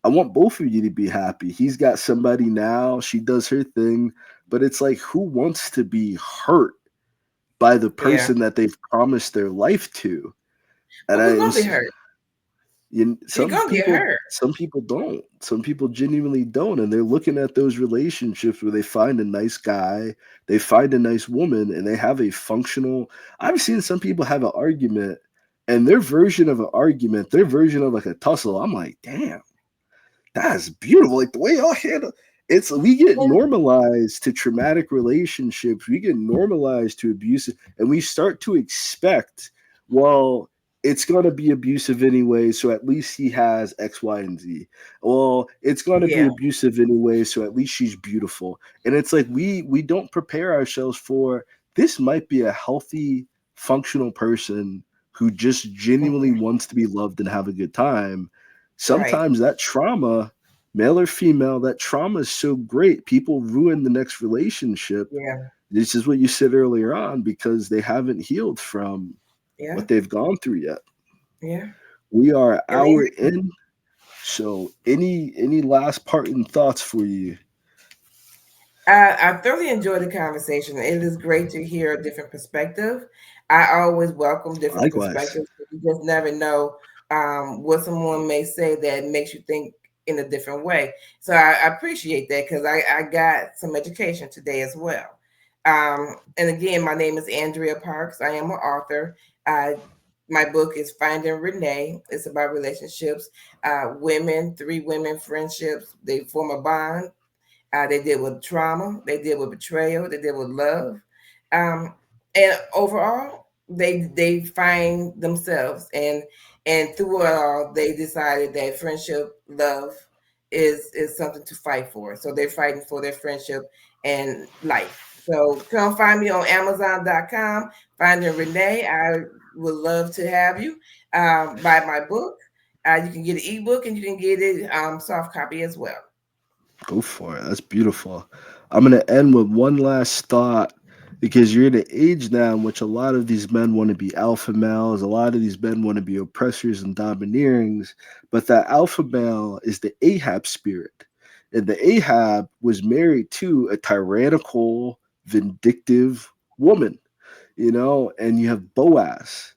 I want both of you to be happy. He's got somebody now, she does her thing. But it's like, who wants to be hurt by the yeah. person that they've promised their life to? And But I we're gonna be was hurt. You're some gonna get people hurt. some people don't. Some people genuinely don't, and they're looking at those relationships where they find a nice guy, they find a nice woman, and they have a functional. I've seen some people have an argument, and their version of an argument, their version of like a tussle. I'm like, damn, that's beautiful. Like the way y'all handle it's we get Yeah, normalized to traumatic relationships, we get normalized to abusive, and we start to expect, well, it's gonna be abusive anyway, so at least he has X, Y, and Z. Well, it's gonna be yeah, abusive anyway, so at least she's beautiful. And it's like we don't prepare ourselves for this might be a healthy, functional person who just genuinely mhm, wants to be loved and have a good time. right. Sometimes that trauma, male or female, that trauma is so great, people ruin the next relationship. Yeah, This is what you said earlier on because they haven't healed from yeah, what they've gone through yet. yeah. We are an I mean, hour in, so any last parting thoughts for you? I thoroughly enjoyed the conversation. It is great to hear a different perspective. I always welcome different Likewise. perspectives. You just never know what someone may say that makes you think in a different way. So I appreciate that because I got some education today as well. And again, my name is Andrea Parks. I am an author. Uh, my book is Finding Renee. It's about relationships, women, three women friendships. They form a bond. They deal with trauma. They deal with betrayal. They deal with love, um, and overall, they find themselves. And through it all, they decided that friendship, love, is something to fight for. So they're fighting for their friendship and life. So come find me on Amazon.com. Finding Renee. I would love to have you buy my book. You can get an ebook and you can get it soft copy as well. Go for it. That's beautiful. I'm going to end with one last thought because you're at an age now in which a lot of these men want to be alpha males. A lot of these men want to be oppressors and domineerings. But that alpha male is the Ahab spirit. And the Ahab was married to a tyrannical, vindictive woman, and you have Boaz.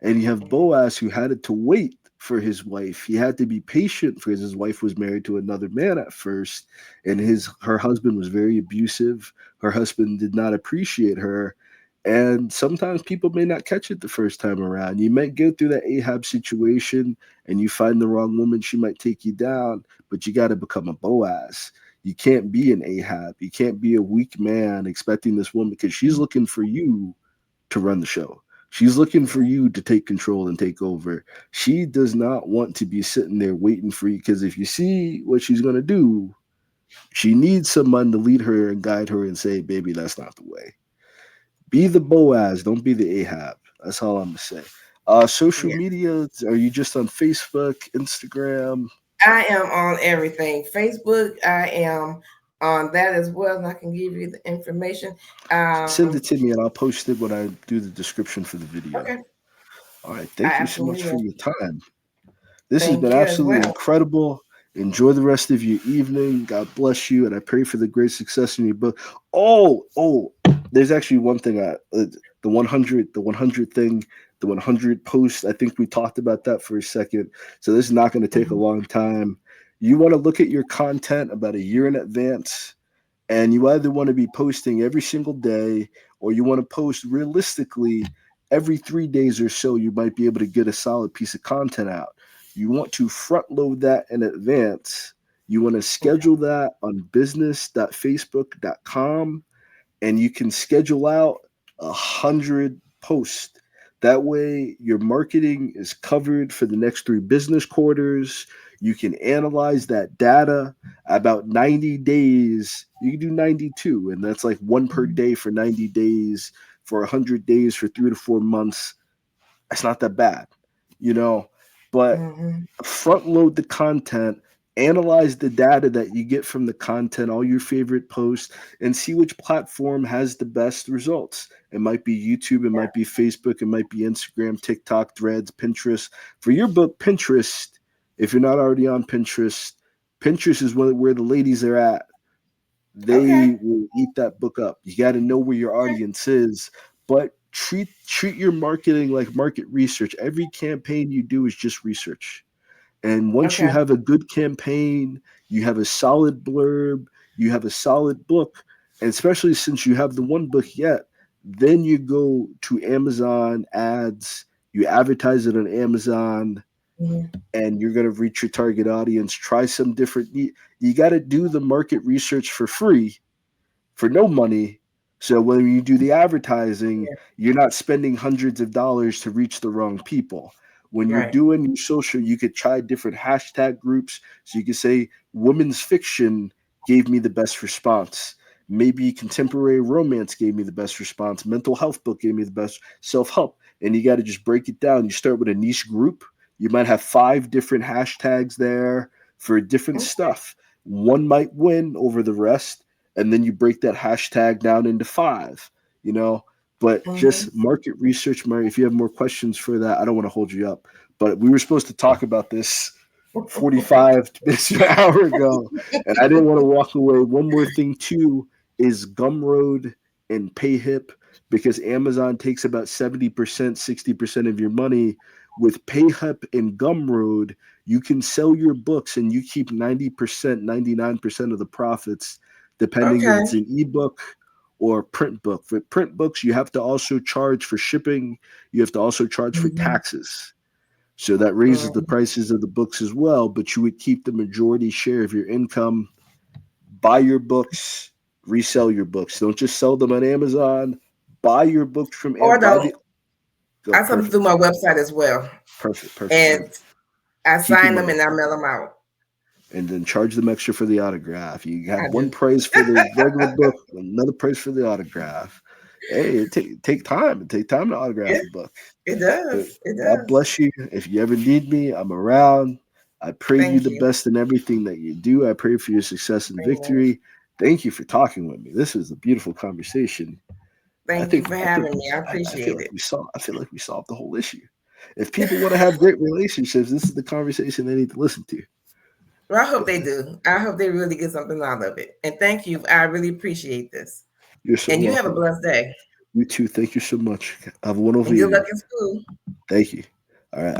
And you have Mhm. Boaz who had it to wait for his wife. He had to be patient because his wife was married to another man at first, and her husband was very abusive. Her husband did not appreciate her. And sometimes people may not catch it the first time around. You might go through that Ahab situation and you find the wrong woman, she might take you down, but you got to become a Boaz. You can't be an Ahab. You can't be a weak man expecting this woman because she's looking for you to run the show. She's looking for you to take control and take over. She does not want to be sitting there waiting for you because if you see what she's going to do, she needs someone to lead her and guide her and say, baby, that's not the way. Be the Boaz, don't be the Ahab. That's all I'm going to say. Social Yeah. media, are you just on Facebook, Instagram? I am on everything. Facebook, I am on that as well. And I can give you the information. Send it to me and I'll post it when I do the description for the video. Okay. All right. I Thank you so much absolutely for will. your time. This has been Thank you as absolutely well. incredible. Enjoy the rest of your evening. God bless you, and I pray for the great success in your book. Oh, there's actually one thing. The 100, the 100 thing, the 100 post. I think we talked about that for a second. So this is not going to take a Mhm. long time. You want to look at your content about a year in advance, and you either want to be posting every single day, or you want to post realistically every 3 days or so. You might be able to get a solid piece of content out. You want to front load that in advance. You want to Okay. schedule that on business.facebook.com, and you can schedule out 100 posts. That way, your marketing is covered for the next 3 business quarters. You can analyze that data about 90 days. You can do 92, and that's like one per Mhm. day for 90 days, for 100 days, for 3 to 4 months. That's not that bad, you know. But Mhm. front load the content, analyze the data that you get from the content, all your favorite posts, and see which platform has the best results. It might be YouTube, it might be Facebook, it might be Instagram, TikTok, Threads, Pinterest. For your book, Pinterest, if you're not already on Pinterest, Pinterest is where the ladies are at. Okay. They will eat that book up. You got to know where your Okay. audience is, but treat your marketing like market research. Every campaign you do is just research. And once you Okay. have a good campaign, you have a solid blurb, you have a solid book, and especially since you have the one book yet, then you go to Amazon ads, you advertise it on Amazon, Mhm. and you're going to reach your target audience. Try some different, you got to do the market research for free for no money. So when you do the advertising, Yeah. you're not spending hundreds of dollars to reach the wrong people. When you're Right. doing your social, you could try different hashtag groups. So you could say women's fiction gave me the best response. Maybe contemporary romance gave me the best response. Mental health book gave me the best, self help. And you got to just break it down. You start with a niche group. You might have 5 different hashtags there for different Okay. stuff. One might win over the rest, and then you break that hashtag down into 5, you know. But Mhm. just market research, Mary. If you have more questions for that, I don't want to hold you up, but we were supposed to talk about this 45 minutes to an hour ago, and I didn't want to walk away. One more thing too is Gumroad and PayHip, because Amazon takes about 70%, 60% of your money. With PayHip and Gumroad, you can sell your books and you keep 90%, 99% of the profits, depending if Okay. it's an ebook or print book. For print books, you have to also charge for shipping, you have to also charge for Mhm. taxes. So that raises the Mhm. prices of the books as well, but you would keep the majority share of your income. Buy your books, resell your books. Don't just sell them on Amazon. Buy your books from Or buy don't. the go I sell them through perfect. my website as well, and Perfect. I Keep your sign them money and I mail them out. and then charge them extra for the autograph. You have I one do. price for the regular book, another price for the autograph. Hey, take time. Take time to Yeah, autograph a book. it But does. It God does. bless you. If you ever need me, I'm around. I pray you Thank the you. best in everything that you do. I pray for your success and Amen. victory. Thank you for talking with me. This was a beautiful conversation. I Thank you think for I think having me. I I feel appreciate like it. we solved the whole issue. If people want to have great relationships, this is the conversation they need to listen to. Well, I hope But they do. I hope they really get something out of it. And thank you. I really appreciate this. you're so And you have a welcome. blessed day. You too. Thank you so much. Have a wonderful And good luck evening. in school. Thank you. All right.